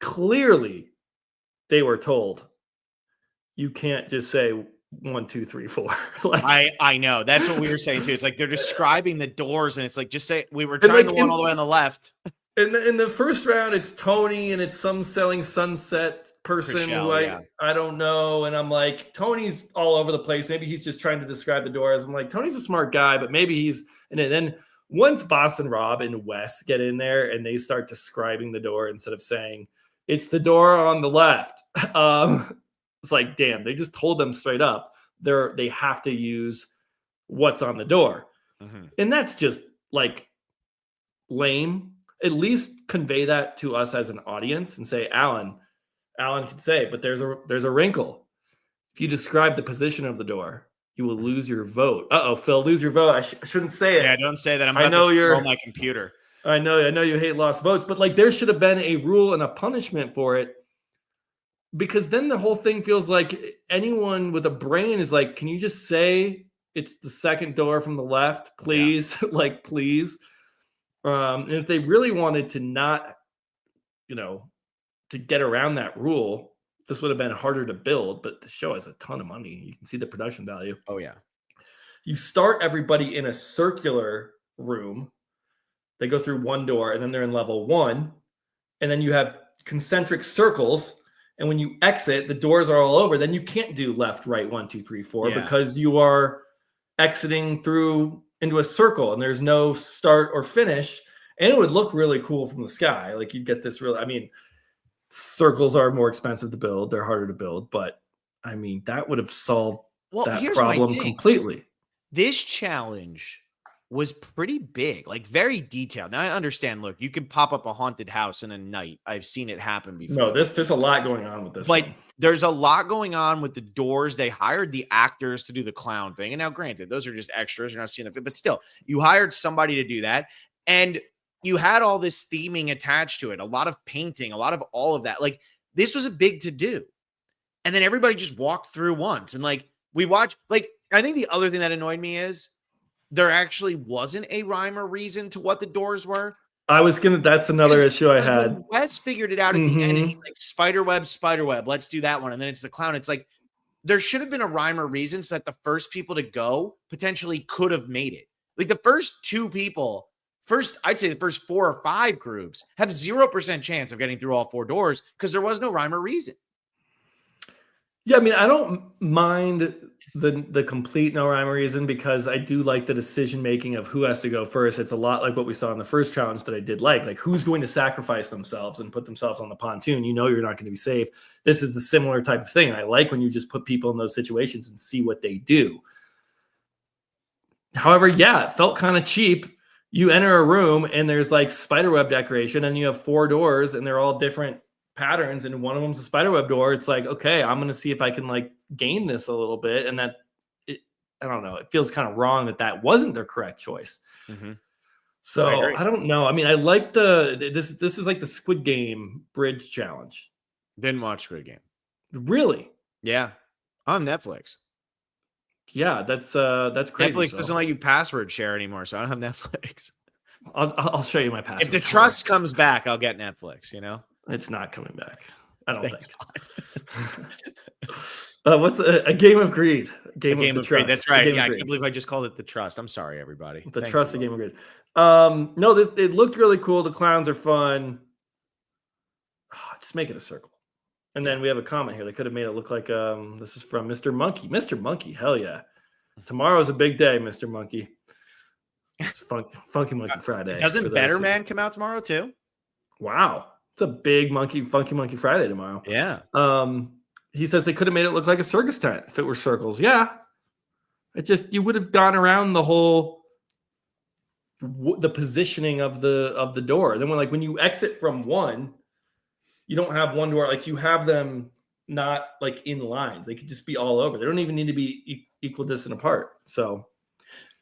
Clearly, they were told you can't just say 1, 2, 3, 4. Like, I know. That's what we were saying too. It's like they're describing the doors, and it's like, just say we were and trying like the one all the way on the left. in the first round, it's Tony and it's some selling sunset person who Chriselle, yeah. I don't know. And I'm like, Tony's all over the place. Maybe he's just trying to describe the doors. I'm like, Tony's a smart guy, but maybe he's and then once Boston Rob and Wes get in there and they start describing the door instead of saying it's the door on the left. It's like, damn, they just told them straight up they have to use what's on the door. Mm-hmm. And that's just like lame. At least convey that to us as an audience and say, Alan can say, but there's a wrinkle. If you describe the position of the door, you will lose your vote. Phil, lose your vote. I shouldn't say it. Yeah, don't say that. I'm I about know to you're throw my computer. I know you hate lost votes, but like there should have been a rule and a punishment for it, because then the whole thing feels like anyone with a brain is like, can you just say it's the second door from the left, please? Yeah. Like, please. And if they really wanted to not, to get around that rule, this would have been harder to build, but the show has a ton of money. You can see the production value. Oh, yeah. You start everybody in a circular room. They go through one door and then they're in level 1. And then you have concentric circles. And when you exit, the doors are all over. Then you can't do left, right, 1, 2, 3, 4, because you are exiting through into a circle and there's no start or finish. And it would look really cool from the sky. Like you'd get this circles are more expensive to build. They're harder to build, but that would have solved that problem completely. This challenge was pretty big, like very detailed. Now I understand, look, you can pop up a haunted house in a night. I've seen it happen before. No, there's a lot going on with this. But there's a lot going on with the doors. They hired the actors to do the clown thing. And now granted, those are just extras. You're not seeing it, but still, you hired somebody to do that. And you had all this theming attached to it, a lot of painting, a lot of all of that. Like this was a big to do. And then everybody just walked through once. And like we watched, like, I think the other thing that annoyed me is there actually wasn't a rhyme or reason to what the doors were. That's another issue I had. Wes figured it out at the end and he's like, spider web, let's do that one. And then it's the clown. It's like, there should have been a rhyme or reason so that the first people to go potentially could have made it. Like the first 2 people, I'd say the first 4 or 5 groups have 0% chance of getting through all 4 doors because there was no rhyme or reason. Yeah, I don't mind the complete no rhyme or reason because I do like the decision making of who has to go first. It's a lot like what we saw in the first challenge that I did like who's going to sacrifice themselves and put themselves on the pontoon. You're not going to be safe. This is the similar type of thing. I like when you just put people in those situations and see what they do. However, yeah, it felt kind of cheap. You enter a room and there's like spiderweb decoration and you have 4 doors and they're all different patterns and one of them's a spiderweb door. It's like, okay, I'm going to see if I can like game this a little bit. And I don't know. It feels kind of wrong that wasn't their correct choice. Mm-hmm. So I don't know. I like this is like the Squid Game bridge challenge. Didn't watch Squid Game. Really? Yeah. On Netflix. Yeah, that's crazy. Netflix doesn't let you password share anymore, so I don't have Netflix. I'll show you my password. If the trust comes back, I'll get Netflix, It's not coming back. I don't think. What's a game of greed? A game of greed. That's right. Yeah, I can't believe I just called it the trust. I'm sorry, everybody. The trust, a game of greed. No, it looked really cool. The clowns are fun. Just make it a circle. And then we have a comment here. They could have made it look like this is from Mr. Monkey. Mr. Monkey, hell yeah. Tomorrow's a big day, Mr. Monkey. It's Funky Monkey Friday. Doesn't Better Man come out tomorrow too? Wow. It's a big Funky Monkey Friday tomorrow. Yeah. He says they could have made it look like a circus tent if it were circles. Yeah. You would have gone around the positioning of the door. Then when you exit from one, you don't have one door. Like you have them not like in lines. They could just be all over. They don't even need to be equal distance apart. So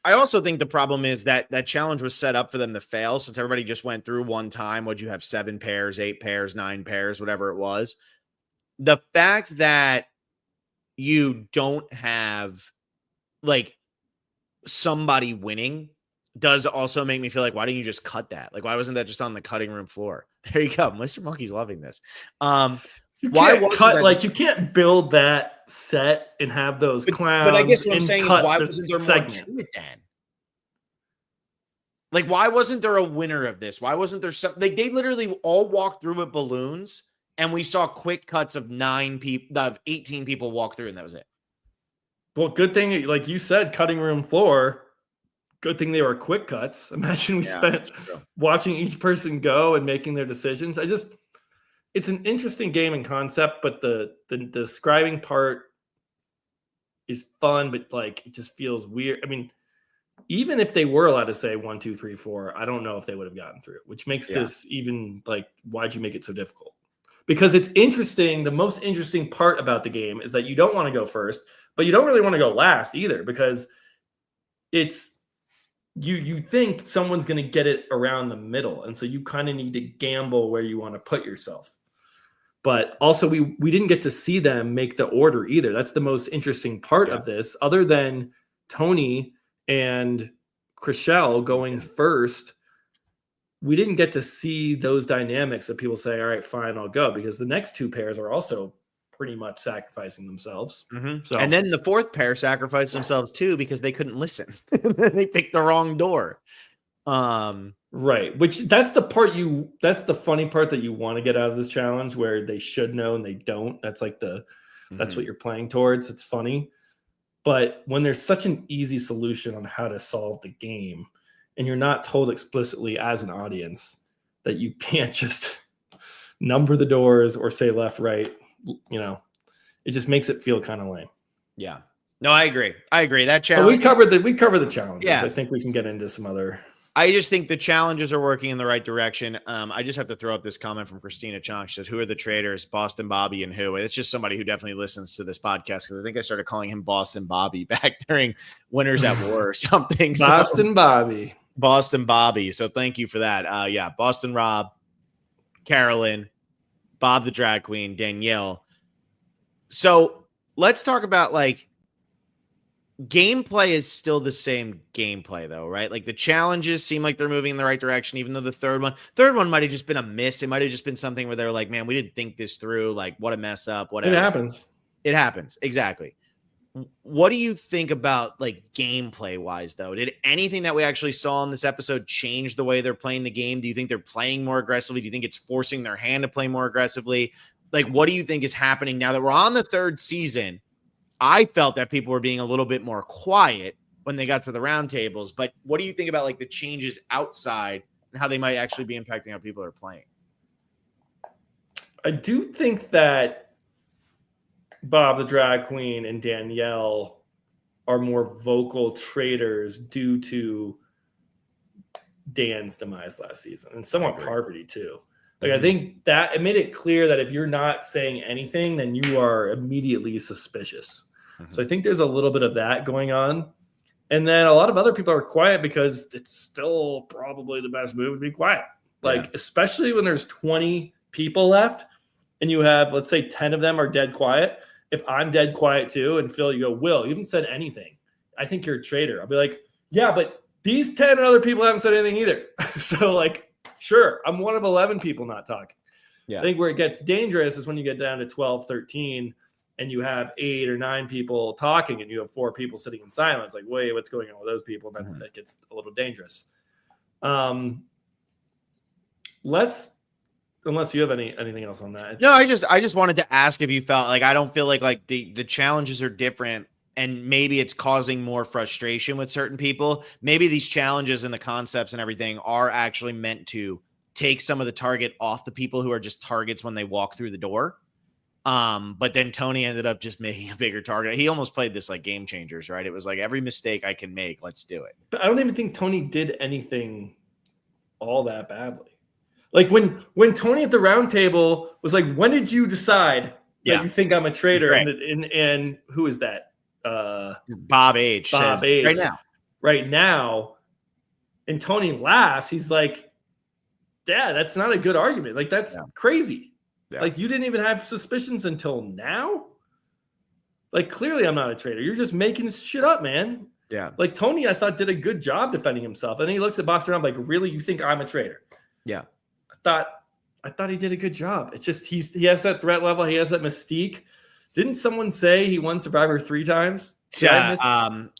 I also think the problem is that challenge was set up for them to fail since everybody just went through one time. Would you have 7 pairs, 8 pairs, 9 pairs, whatever it was? The fact that you don't have like somebody winning does also make me feel like, why didn't you just cut that? Like, why wasn't that just on the cutting room floor? There you go. Mr. Monkey's loving this. You Why can't wasn't cut that like just, you can't build that set and have those but I clowns guess what I'm and saying is, cut why the wasn't there more segment. to it then? Like, why wasn't there a winner of this? Why wasn't there some, like, they literally all walked through with balloons and we saw quick cuts of 18 people walk through and that was it. Well, good thing, like you said, cutting room floor. Good thing they were quick cuts. Imagine we spent watching each person go and making their decisions. It's an interesting game and concept, but the describing part is fun, but like it just feels weird. I mean, even if they were allowed to say 1, 2, 3, 4, I don't know if they would have gotten through, which makes this even like, why'd you make it so difficult? Because it's interesting. The most interesting part about the game is that you don't want to go first, but you don't really want to go last either, because it's, you think someone's going to get it around the middle. And so you kind of need to gamble where you want to put yourself. But also we didn't get to see them make the order either. That's the most interesting part of this, other than Tony and Chriselle going first. We didn't get to see those dynamics that people say, all right, fine, I'll go, because the next two pairs are also pretty much sacrificing themselves. So, and then the fourth pair sacrificed themselves too because they couldn't listen. They picked the wrong door. Right. Which that's the funny part that you want to get out of this challenge, where they should know and they don't. That's like that's what you're playing towards. It's funny. But when there's such an easy solution on how to solve the game, and you're not told explicitly as an audience that you can't just number the doors or say left, right, it just makes it feel kind of lame. Yeah. No, I agree. That challenge. But we covered the challenges. Yeah. I think we can get into some other. I just think the challenges are working in the right direction. I just have to throw up this comment from Christina Chong. She says, who are the traitors? Boston Bobby and who? It's just somebody who definitely listens to this podcast, because I think I started calling him Boston Bobby back during Winners at War or something. Boston Bobby. So thank you for that. Yeah, Boston Rob, Carolyn, Bob the drag queen, Danielle. So let's talk about, like, gameplay is still the same gameplay though, right? Like the challenges seem like they're moving in the right direction, even though the third one might have just been a miss. It might have just been something where they're like, man, we didn't think this through. Like, what a mess up. Whatever. It happens. Exactly. What do you think about, like, gameplay wise though? Did anything that we actually saw in this episode change the way they're playing the game? Do you think they're playing more aggressively? Do you think it's forcing their hand to play more aggressively? Like, what do you think is happening now that we're on the third season? I felt that people were being a little bit more quiet when they got to the roundtables, but what do you think about, like, the changes outside and how they might actually be impacting how people are playing? I do think that Bob the drag queen and Danielle are more vocal traitors due to Dan's demise last season, and somewhat Parvati too. Like, I think that it made it clear that if you're not saying anything, then you are immediately suspicious. So I think there's a little bit of that going on. And then a lot of other people are quiet because it's still probably the best move to be quiet. Like, especially when there's 20 people left and you have, let's say 10 of them are dead quiet. If I'm dead quiet too, and Phil, you go, Will, you haven't said anything. I think you're a traitor. I'll be like, yeah, but these 10 other people haven't said anything either. So, like, sure, I'm one of 11 people not talking. I think where it gets dangerous is when you get down to 12, 13, and you have 8 or 9 people talking and you have 4 people sitting in silence. Like, wait, what's going on with those people? And that gets a little dangerous. Unless you have anything else on that. No, I just wanted to ask if you felt like, I don't feel like the challenges are different, and maybe it's causing more frustration with certain people. Maybe these challenges and the concepts and everything are actually meant to take some of the target off the people who are just targets when they walk through the door. But then Tony ended up just making a bigger target. He almost played this like Game Changers, right? It was like, every mistake I can make, let's do it. But I don't even think Tony did anything all that badly. Like when Tony at the round table was like, when did you decide that you think I'm a traitor? Right. And who is that? Bob H. Bob H. Right now. And Tony laughs. He's like, yeah, that's not a good argument. Like, that's crazy. Yeah. Like, you didn't even have suspicions until now. Like, clearly I'm not a traitor. You're just making this shit up, man. Yeah. Like, Tony, I thought, did a good job defending himself. And then he looks at Boston Rob like, really? You think I'm a traitor? Yeah. I thought he did a good job. It's just he has that threat level. He has that mystique. Didn't someone say he won Survivor 3 times? Yeah.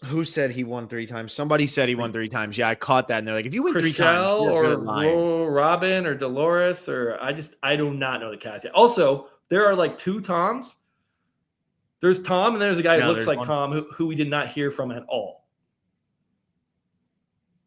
Who said he won 3 times? Somebody said he won 3 times. Yeah, I caught that. And they're like, if you win 3 times, you're good at lying. Robin or Dolores or I do not know the cast yet. Also, there are like 2 Toms. There's Tom and there's a guy who looks like Tom who we did not hear from at all.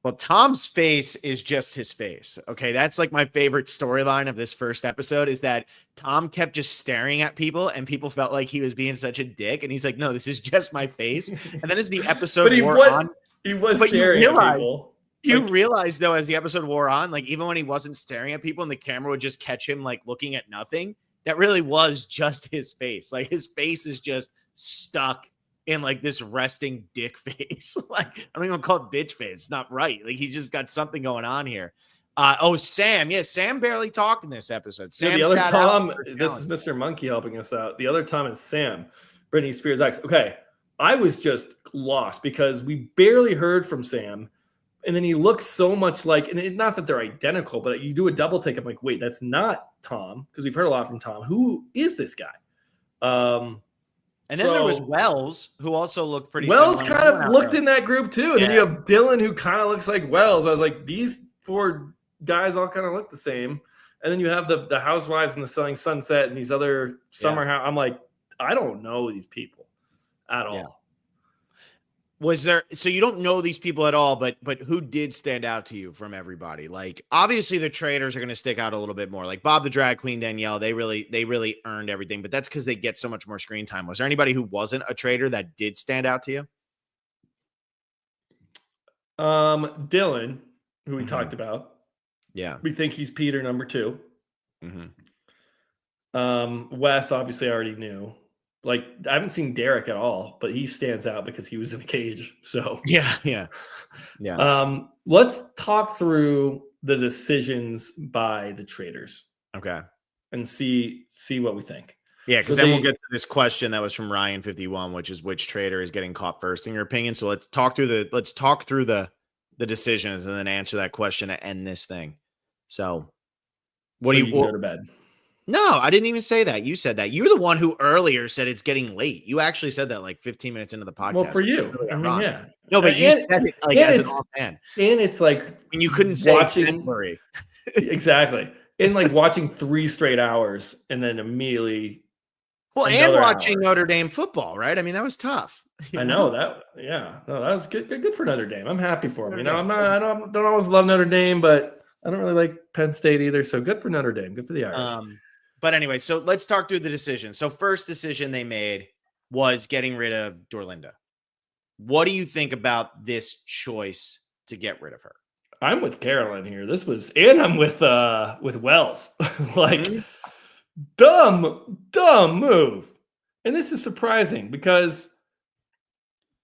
Well, Tom's face is just his face. Okay. That's like my favorite storyline of this first episode is that Tom kept just staring at people and people felt like he was being such a dick. And he's like, no, this is just my face. And then as the episode wore on, he was staring at people. You realize though, as the episode wore on, like even when he wasn't staring at people and the camera would just catch him like looking at nothing, that really was just his face. Like his face is just stuck in like this resting dick face. Like I don't even call it bitch face. It's not right. Like he's just got something going on here. Sam. Yeah, Sam barely talked in this episode. Sam, the other Tom, this is Mr. Monkey helping us out. The other Tom is Sam, Britney Spears' ex. Okay. I was just lost because we barely heard from Sam. And then he looks so much like, and not that they're identical, but you do a double take. I'm like, wait, that's not Tom, because we've heard a lot from Tom. Who is this guy? And then there was Wells, who also looked pretty Wells kind of looked in that group too. And then you have Dylan, who kind of looks like Wells. I was like, these 4 guys all kind of look the same. And then you have the Housewives and the Selling Sunset and these other summer house. I'm like, I don't know these people at all. Was there, so you don't know these people at all, but who did stand out to you from everybody? Like obviously the traitors are going to stick out a little bit more. Like Bob the Drag Queen, Danielle, they really earned everything, but that's because they get so much more screen time. Was there anybody who wasn't a traitor that did stand out to you? Dylan, who we talked about. Yeah. We think he's Peter number 2. Wes, obviously I already knew. Like I haven't seen Derek at all, but he stands out because he was in a cage. So yeah. Let's talk through the decisions by the traitors. Okay. And see what we think. Yeah, because then we'll get to this question that was from Ryan 51, which is which traitor is getting caught first in your opinion. So let's talk through the decisions and then answer that question to end this thing. So what do you go to bed? No, I didn't even say that. You said that. You're the one who earlier said it's getting late. You actually said that like 15 minutes into the podcast. Well, for you. Really yeah. No, but you said it like as an offhand. And it's like and you couldn't say February. Exactly. And like watching 3 straight hours and then immediately and watching Notre Dame football, right? I mean, that was tough. I know that. Yeah. No, that was good for Notre Dame. I'm happy for him. I don't always love Notre Dame, but I don't really like Penn State either. So good for Notre Dame. Good for the Irish. But anyway, so let's talk through the decision. So first decision they made was getting rid of Dorlinda. What do you think about this choice to get rid of her? I'm with Carolyn here. And I'm with Wells. Like dumb move. And this is surprising because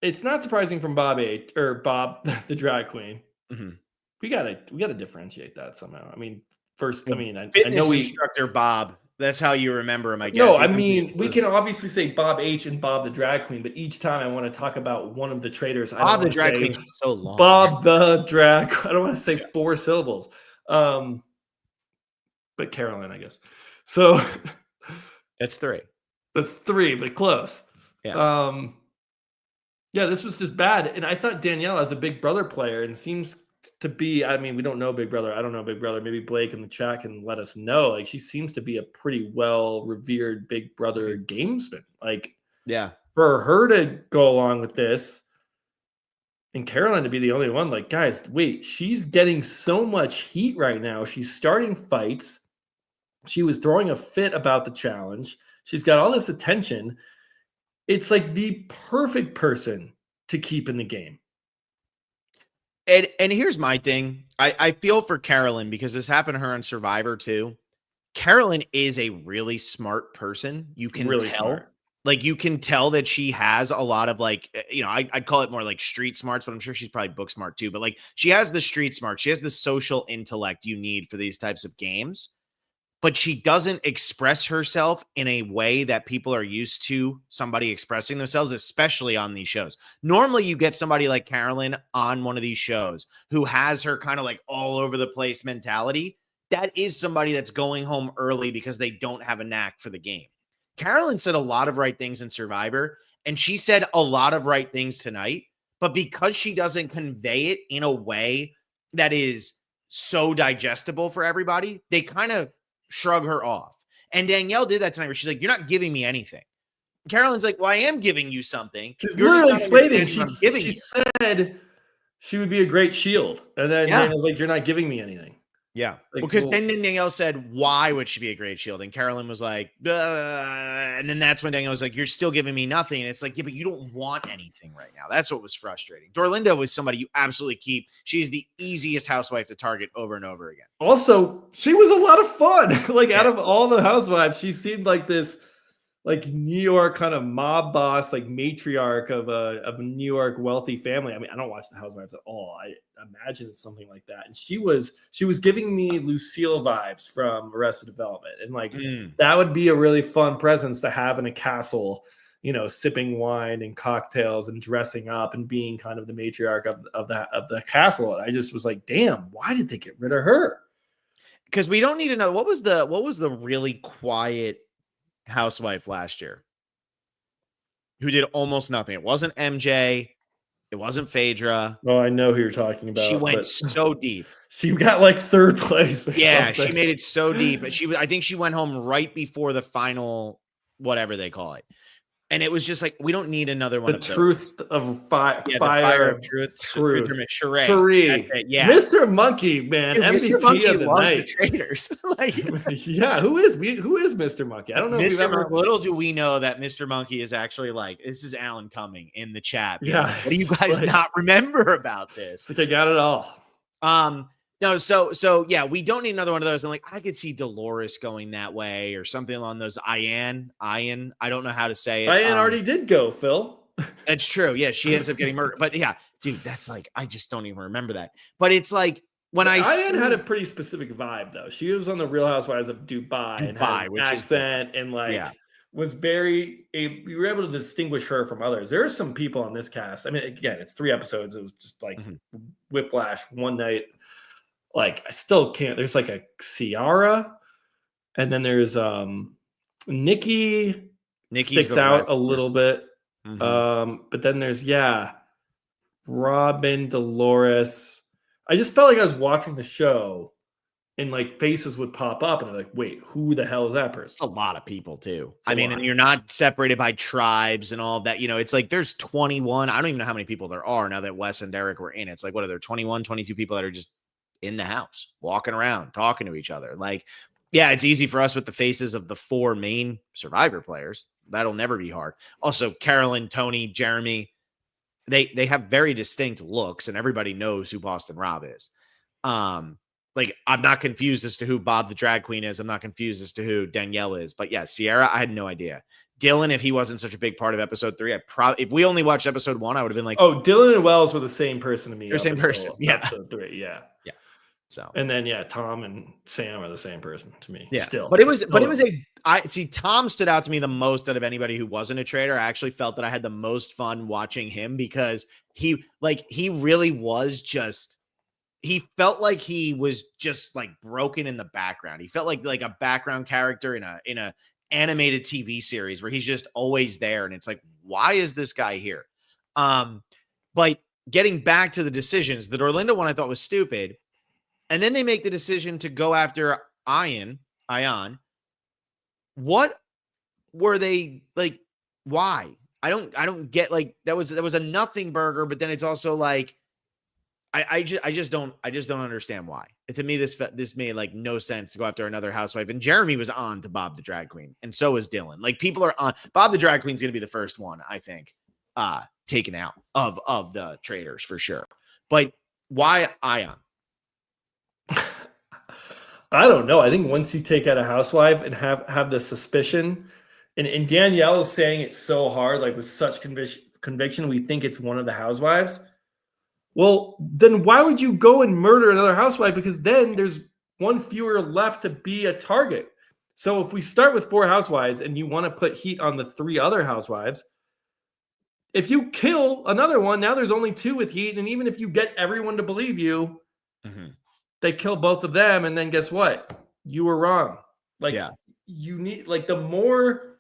it's not surprising from Bob the drag queen. Mm-hmm. We gotta differentiate that somehow. I mean, first, I know instructor Bob. That's how you remember him, I guess. No, I mean, we can obviously say Bob H and Bob the drag queen, but each time I want to talk about one of the traitors, Bob the drag queen is so long. Bob the drag. I don't want to say 4 syllables. But Carolyn, I guess. So that's 3. That's 3, but close. Yeah. Yeah, this was just bad. And I thought Danielle as a Big Brother player and seems to be, I mean, we don't know Big Brother. I don't know Big Brother. Maybe Blake in the chat can let us know. Like, she seems to be a pretty well revered Big Brother gamesman. Like, yeah, for her to go along with this and Caroline to be the only one, like, guys, wait, she's getting so much heat right now. She's starting fights. She was throwing a fit about the challenge. She's got all this attention. It's like the perfect person to keep in the game. And here's my thing. I feel for Carolyn because this happened to her on Survivor too. Carolyn is a really smart person. You can really tell. Smart. Like, you can tell that she has a lot of, like, I'd call it more like street smarts, but I'm sure she's probably book smart too. But like, she has the street smart. She has the social intellect you need for these types of games. but she doesn't express herself in a way that people are used to somebody expressing themselves, especially on these shows. Normally, you get somebody like Carolyn on one of these shows who has her kind of like all over the place mentality. That is somebody that's going home early because they don't have a knack for the game. Carolyn said a lot of right things in Survivor, and she said a lot of right things tonight, but because she doesn't convey it in a way that is so digestible for everybody, they kind of shrug her off. And Danielle did that tonight where she's like, you're not giving me anything. Carolyn's like, well, I am giving you something. She's You're literally just not explaining. she Said she would be a great shield. And then Danielle's like, you're not giving me anything. Yeah. Like, because then Danielle said, why would she be a great shield? And Carolyn was like, and then that's when Danielle was like, you're still giving me nothing. And it's like, yeah, but you don't want anything right now. That's what was frustrating. Dorlinda was somebody you absolutely keep. She's the easiest housewife to target over and over again. Also, she was a lot of fun. Like out of all the housewives, she seemed like this like New York kind of mob boss, like matriarch of a New York wealthy family. I mean, I don't watch the Housewives at all. I imagine it's something like that. And she was giving me Lucille vibes from Arrested Development. And like that would be a really fun presence to have in a castle, you know, sipping wine and cocktails and dressing up and being kind of the matriarch of the castle. And I just was like, damn, why did they get rid of her? Because we don't need to know what was the really quiet housewife last year who did almost nothing. It wasn't MJ. It wasn't Phaedra. Oh, I know who you're talking about. She went so deep. She got like third place. Yeah, she made it so deep. But I think she went home right before the final, whatever they call it. And it was just like, we don't need another one. The truth of fire. Yeah, the fire of truth. Sheree. Yeah. Mr. Monkey, man. Dude, MVP Mr. Monkey of the loves night. the traitors. Like, yeah, who is Mr. Monkey? I don't know. Little do we know that Mr. Monkey is actually like, this is Alan Cumming in the chat. Yeah. What do you guys not remember about this? Like I got it all. No, so yeah, we don't need another one of those. And like, I could see Dolores going that way or something along those. Ian, I don't know how to say it. Ian already did go, Phil. That's true. Yeah, she ends up getting murdered. But yeah, dude, that's like, I just don't even remember that. But it's like when Ian had a pretty specific vibe though. She was on the Real Housewives of Dubai and had an accent and like was very. We were able to distinguish her from others. There are some people on this cast. I mean, again, it's 3 episodes. It was just like whiplash one night. Like I still can't. There's like a Ciara, and then there's Nikki. Sticks out a little bit. But then there's Robin, Dolores. I just felt like I was watching the show, and like faces would pop up, and I'm like, wait, who the hell is that person? It's a lot of people too. I mean, and you're not separated by tribes and all of that. You know, it's like there's 21. I don't even know how many people there are now that Wes and Derek were in. It's like, what are there? 21, 22 people that are just in the house, walking around, talking to each other. Like, yeah, it's easy for us with the faces of the 4 main Survivor players. That'll never be hard. Also, Carolyn, Tony, Jeremy, they have very distinct looks, and everybody knows who Boston Rob is. Like, I'm not confused as to who Bob the drag queen is. I'm not confused as to who Danielle is. But yeah, Ciara, I had no idea. Dylan, if he wasn't such a big part of episode 3, if we only watched episode 1, I would have been like, oh, Dylan and Wells were the same person to me. They're the same person. Yeah. Episode 3. Yeah. So, and then Tom and Sam are the same person to me. Yeah, still. But it was Tom stood out to me the most out of anybody who wasn't a traitor. I actually felt that I had the most fun watching him because he really was just. He felt like he was just like broken in the background. He felt like a background character in a animated TV series where he's just always there, and it's like, why is this guy here? But getting back to the decisions, the Orlando one I thought was stupid. And then they make the decision to go after Ion. What were they like? Why? I don't get, like, that was a nothing burger, but then it's also like I just don't understand why. To me, this made like no sense to go after another housewife. And Jeremy was on to Bob the drag queen, and so is Dylan. Like, people are on. Bob the drag queen's gonna be the first one, I think, taken out of the traitors for sure. But why Ion? I don't know. I think once you take out a housewife and have the suspicion, and Danielle is saying it so hard, like with such conviction, we think it's one of the housewives. Well, then why would you go and murder another housewife? Because then there's one fewer left to be a target. So if we start with 4 housewives and you want to put heat on the 3 other housewives, if you kill another one, now there's only 2 with heat. And even if you get everyone to believe you, they kill both of them. And then guess what? You were wrong. Like, Yeah. you need, like, the more,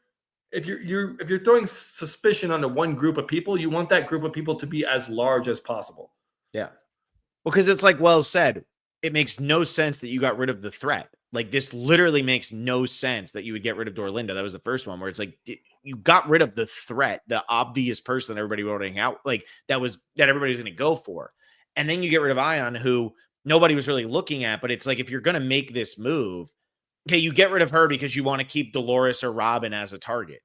if you're throwing suspicion onto one group of people, you want that group of people to be as large as possible. Yeah. Well, because it's like Wells said, it makes no sense that you got rid of the threat. Like, this literally makes no sense that you would get rid of Dorlinda. That was the first one where it's like you got rid of the threat, the obvious person that everybody voting out, like that everybody's going to go for. And then you get rid of Ion, who nobody was really looking at. But it's like, if you're going to make this move, okay, you get rid of her because you want to keep Dolores or Robin as a target.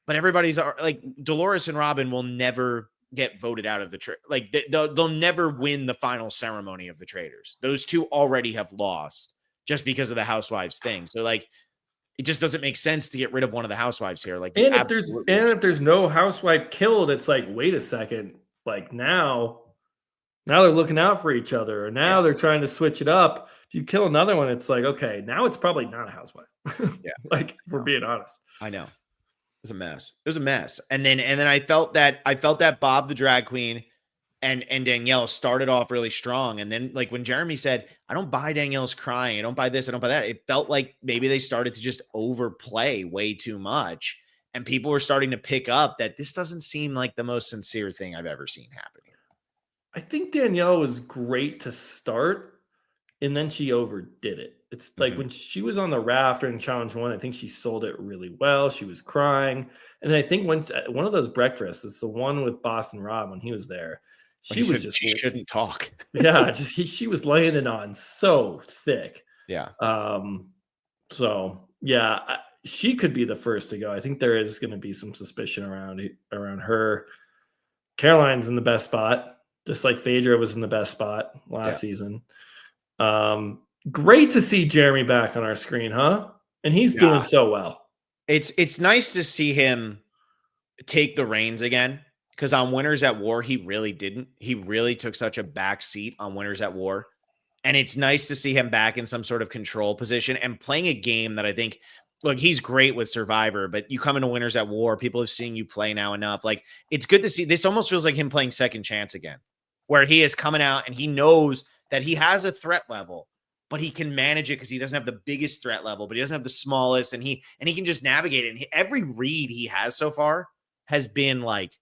But everybody's like, Dolores and Robin will never get voted out of the like they'll never win the final ceremony of the Traitors. Those two already have lost just because of the housewives thing. So like, it just doesn't make sense to get rid of one of the housewives here. Like, and if there's no housewife killed, it's like, wait a second, like now they're looking out for each other, or now they're trying to switch it up. If you kill another one, it's like, okay, now it's probably not a housewife. Yeah, like, if we're being honest. I know. It was a mess. It was a mess. And then I felt that Bob the drag queen and Danielle started off really strong. And then, like, when Jeremy said, I don't buy Danielle's crying, I don't buy this, I don't buy that, it felt like maybe they started to just overplay way too much. And people were starting to pick up that this doesn't seem like the most sincere thing I've ever seen happen here. I think Danielle was great to start, and then she overdid it. It's like when she was on the raft during challenge 1, I think she sold it really well. She was crying. And then I think once one of those breakfasts, it's the one with Boston Rob when he was there. She shouldn't talk. Yeah, she was laying it on so thick. Yeah. So yeah, she could be the first to go. I think there is going to be some suspicion around her. Caroline's in the best spot, just like Phaedra was in the best spot last season. Great to see Jeremy back on our screen, huh? And he's doing so well. It's nice to see him take the reins again, because on Winners at War, he really didn't. He really took such a back seat on Winners at War. And it's nice to see him back in some sort of control position and playing a game that I think, look, he's great with Survivor, but you come into Winners at War, people have seen you play now enough. Like, it's good to see. This almost feels like him playing Second Chance again, where he is coming out and he knows that he has a threat level, but he can manage it because he doesn't have the biggest threat level, but he doesn't have the smallest, and he can just navigate it. And every read he has so far has been like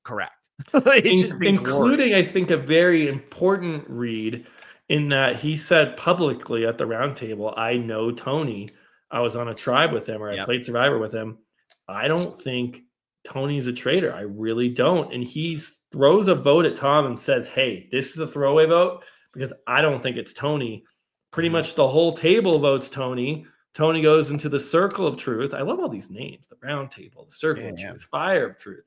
correct. Including, I think, a very important read in that he said publicly at the roundtable, I know Tony. I was on a tribe with him, or I played Survivor with him. I don't think Tony's a traitor. I really don't. And he throws a vote at Tom and says, hey, this is a throwaway vote because I don't think it's Tony. Pretty much the whole table votes Tony. Tony goes into the circle of truth. I love all these names: the round table, the circle of truth, fire of truth,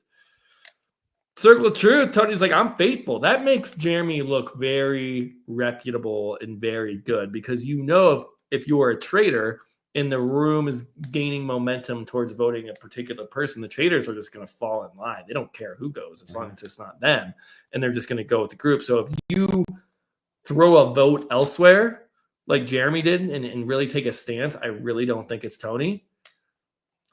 circle of truth. Tony's like, I'm faithful. That makes Jeremy look very reputable and very good, because you know, if you are a traitor and the room is gaining momentum towards voting a particular person, the traitors are just going to fall in line. They don't care who goes as long as it's not them, and they're just going to go with the group. So if you throw a vote elsewhere, like Jeremy did, and really take a stance, I really don't think it's Tony.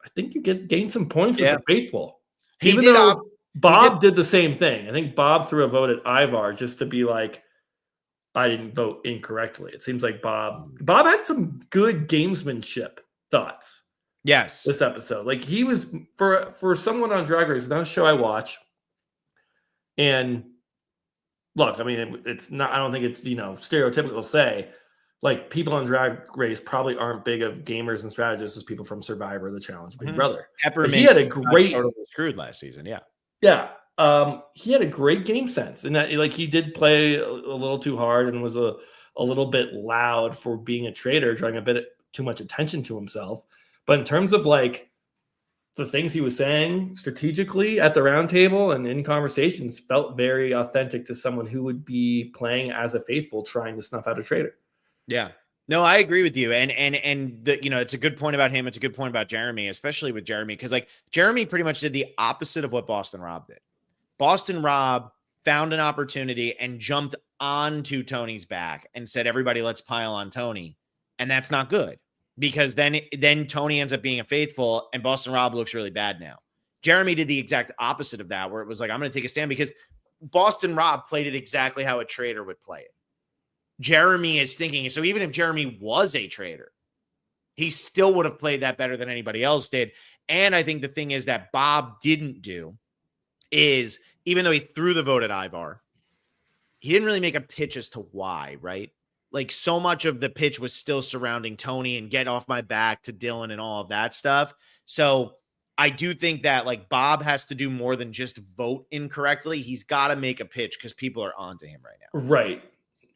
I think you gain some points with the faithful. Even though Bob did the same thing. I think Bob threw a vote at Ivar just to be like, I didn't vote incorrectly. It seems like Bob had some good gamesmanship thoughts. Yes. This episode. Like, he was, for someone on Drag Race, not a show I watch. And look, I mean, it's not, I don't think it's, stereotypical to say, like, people on Drag Race probably aren't big of gamers and strategists as people from Survivor, The Challenge, Big Brother. He had a great totally screwed last season. Yeah. He had a great game sense, and that, like, he did play a little too hard and was a little bit loud for being a traitor, drawing a bit too much attention to himself. But in terms of, like, the things he was saying strategically at the round table and in conversations, felt very authentic to someone who would be playing as a faithful, trying to snuff out a traitor. Yeah. No, I agree with you. And it's a good point about him. It's a good point about Jeremy, especially with Jeremy, because, like, Jeremy pretty much did the opposite of what Boston Rob did. Boston Rob found an opportunity and jumped onto Tony's back and said, everybody, let's pile on Tony. And that's not good. because then Tony ends up being a faithful and Boston Rob looks really bad now. Jeremy did the exact opposite of that, where it was like, I'm going to take a stand, because Boston Rob played it exactly how a traitor would play it. Jeremy is thinking, so even if Jeremy was a traitor, he still would have played that better than anybody else did. And I think the thing is that Bob didn't do is, even though he threw the vote at Ivar, he didn't really make a pitch as to why, right? Like, so much of the pitch was still surrounding Tony and get off my back to Dylan and all of that stuff. So I do think that, like, Bob has to do more than just vote incorrectly. He's got to make a pitch because people are onto him right now.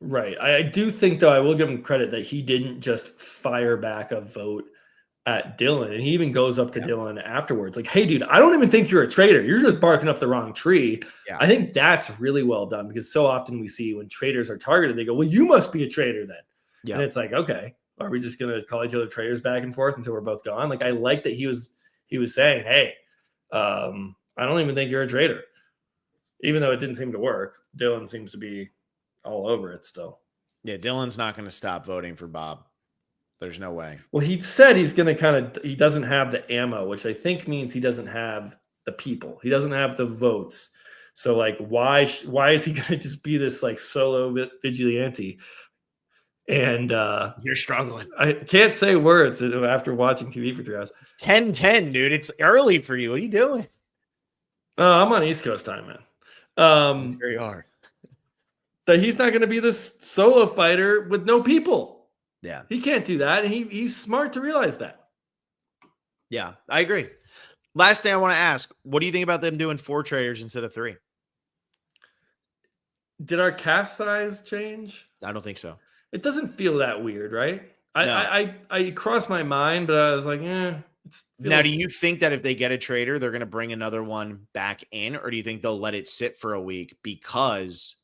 Right. I do think, though, I will give him credit that he didn't just fire back a vote at Dylan. And he even goes up to Dylan afterwards. Like, hey, dude, I don't even think you're a traitor. You're just barking up the wrong tree. Yeah. I think that's really well done, because so often we see when traitors are targeted, they go, well, you must be a traitor then. Yeah. And it's like, okay, are we just going to call each other traitors back and forth until we're both gone? Like, I like that he was saying, hey, I don't even think you're a traitor. Even though it didn't seem to work, Dylan seems to be all over it still. Yeah, Dylan's not going to stop voting for Bob. There's no way. Well, he said he's going to he doesn't have the ammo, which I think means he doesn't have the people. He doesn't have the votes. So, like, why is he going to just be this, like, solo vigilante? And you're struggling. I can't say words after watching TV for 3 hours. It's 10:10, dude. It's early for you. What are you doing? I'm on East Coast time, man. Very hard. That he's not going to be this solo fighter with no people. Yeah. He can't do that. And he's smart to realize that. Yeah, I agree. Last thing I want to ask, what do you think about them doing 4 traitors instead of 3? Did our cast size change? I don't think so. It doesn't feel that weird, right? No. I crossed my mind, but I was like, Now, do you think that if they get a traitor, they're going to bring another one back in? Or do you think they'll let it sit for a week? Because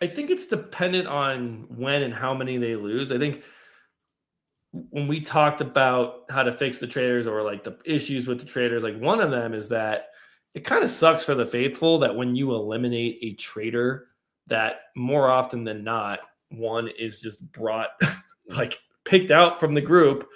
I think it's dependent on when and how many they lose. I think when we talked about how to fix the traitors, or like the issues with the traitors, like one of them is that it kind of sucks for the faithful that when you eliminate a traitor, that more often than not, one is just brought, like, picked out from the group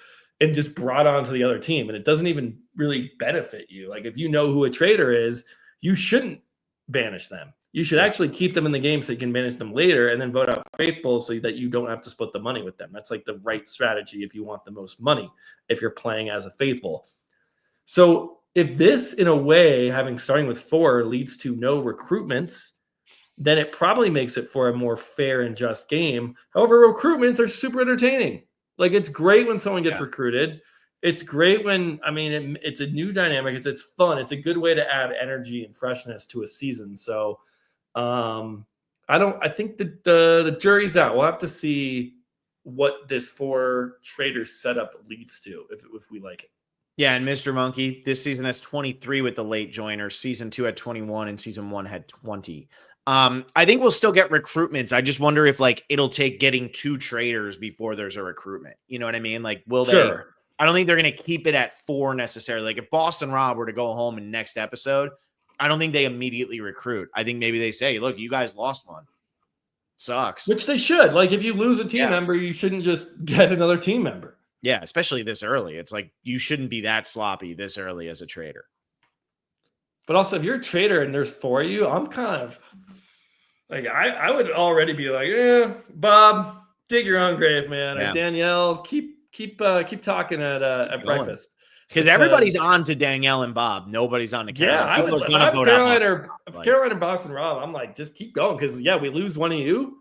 and just brought onto the other team. And it doesn't even really benefit you. Like, if you know who a traitor is, you shouldn't banish them. You should actually keep them in the game so you can manage them later, and then vote out faithful so that you don't have to split the money with them. That's like the right strategy if you want the most money, if you're playing as a faithful. So if this, in a way, starting with 4 leads to no recruitments, then it probably makes it for a more fair and just game. However, recruitments are super entertaining. Like, it's great when someone gets recruited. It's great when, it's a new dynamic. It's fun. It's a good way to add energy and freshness to a season. So, I think that the jury's out. We'll have to see what this 4 traitors setup leads to if we like it. Yeah, and Mr. Monkey, this season has 23 with the late joiners. Season 2 had 21, and season 1 had 20. I think we'll still get recruitments. I just wonder if, like, it'll take getting 2 traitors before there's a recruitment. You know what I mean? Like, will they? I don't think they're going to keep it at 4 necessarily. Like, if Boston Rob were to go home in next episode, I don't think they immediately recruit. I think maybe they say, look, you guys lost one. Sucks. Which they should. Like, if you lose a team member, you shouldn't just get another team member. Yeah, especially this early. It's like, you shouldn't be that sloppy this early as a traitor. But also, if you're a traitor and there's 4 of you, I'm kind of like, I would already be like, Bob, dig your own grave, man. Yeah. Danielle, keep talking at breakfast. Because everybody's on to Danielle and Bob. Nobody's on to Carolina. Yeah, if Carolina and Boston Rob, I'm like, just keep going. Because, we lose one of you.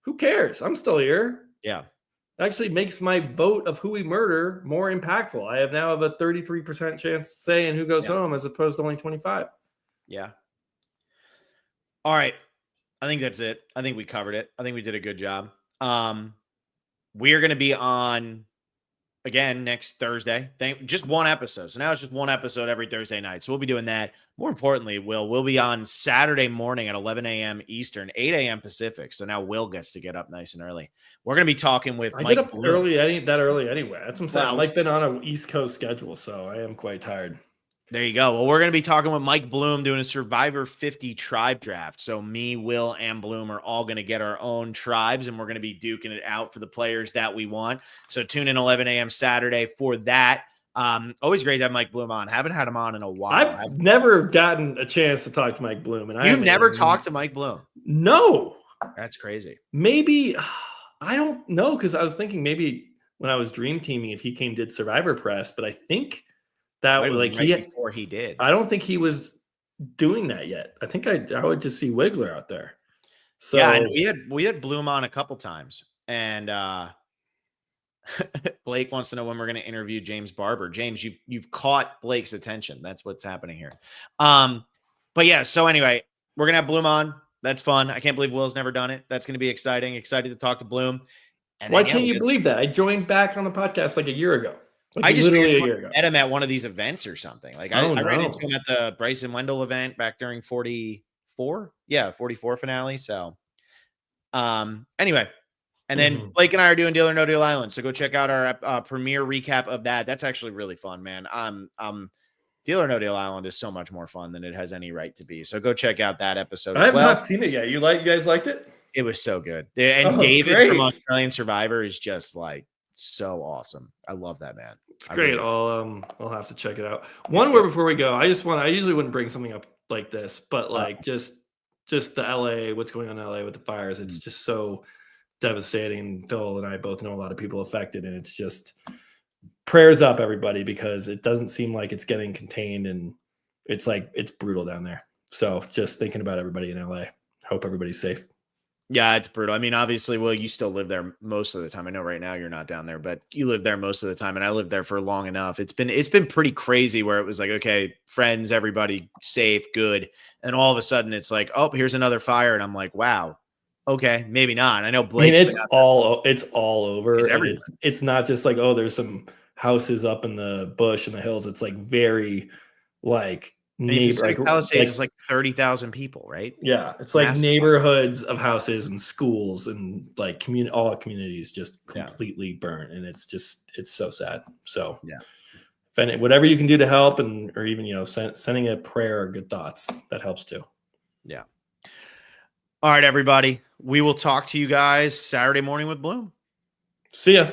Who cares? I'm still here. Yeah. It actually makes my vote of who we murder more impactful. I now have a 33% chance saying who goes home as opposed to only 25. Yeah. All right. I think that's it. I think we covered it. I think we did a good job. We are going to be on again next Thursday. Just one episode. So now it's just one episode every Thursday night. So we'll be doing that. More importantly, we'll be on Saturday morning at 11 a.m. Eastern, 8 a.m. Pacific. So now Will gets to get up nice and early. We're going to be talking with Mike. I get up early, that early anyway. That's what I'm saying. I've been on an East Coast schedule, so I am quite tired. There you go. Well, we're going to be talking with Mike Bloom doing a Survivor 50 tribe draft. So me, Will, and Bloom are all going to get our own tribes, and we're going to be duking it out for the players that we want. So tune in 11 a.m. Saturday for that. Always great to have Mike Bloom on. Haven't had him on in a while. I've never gotten a chance to talk to Mike Bloom. And You've never talked to Mike Bloom? No. That's crazy. Maybe, I don't know, because I was thinking maybe when I was dream teaming, if he did Survivor Press, but I think that was like before he did. I don't think he was doing that yet. I think I would just see Wiggler out there. So yeah, and we had Bloom on a couple times, and Blake wants to know when we're going to interview James Barber. James, you've caught Blake's attention. That's what's happening here. But yeah, so anyway, we're going to have Bloom on. That's fun. I can't believe Will's never done it. That's going to be exciting. Excited to talk to Bloom. And why can't you believe that? I joined back on the podcast like a year ago. I just literally a year ago. Met him at one of these events or something. Like I ran into him at the Bryson Wendell event back during 44. Yeah, 44 finale. So anyway. And then Blake and I are doing Deal or No Deal Island. So go check out our premiere recap of that. That's actually really fun, man. Deal or No Deal Island is so much more fun than it has any right to be. So go check out that episode. I have not seen it yet. You guys liked it? It was so good. And David from Australian Survivor is just like so awesome. I love that man. It's great. I'll have to check it out. One word before we go. I usually wouldn't bring something up like this, but like just the LA, what's going on in LA with the fires. It's just so devastating. Phil and I both know a lot of people affected, and it's just prayers up, everybody, because it doesn't seem like it's getting contained, and it's brutal down there. So just thinking about everybody in LA. Hope everybody's safe. Yeah, it's brutal. I mean, obviously, Will, you still live there most of the time. I know right now you're not down there, but you live there most of the time, and I lived there for long enough. It's been pretty crazy where it was like, okay, friends, everybody safe, good, and all of a sudden it's like, oh, here's another fire, and I'm like, wow, okay, maybe not. I know Blake. It's all over. It's not just like, oh, there's some houses up in the bush in the hills. It's like very like. Palisades is like 30,000 people, right? Yeah, it's like neighborhoods of houses and schools and like all communities just completely burnt, and it's so sad. So yeah, whatever you can do to help, or even sending a prayer or good thoughts, that helps too. Yeah. All right, everybody, we will talk to you guys Saturday morning with Bloom. See ya.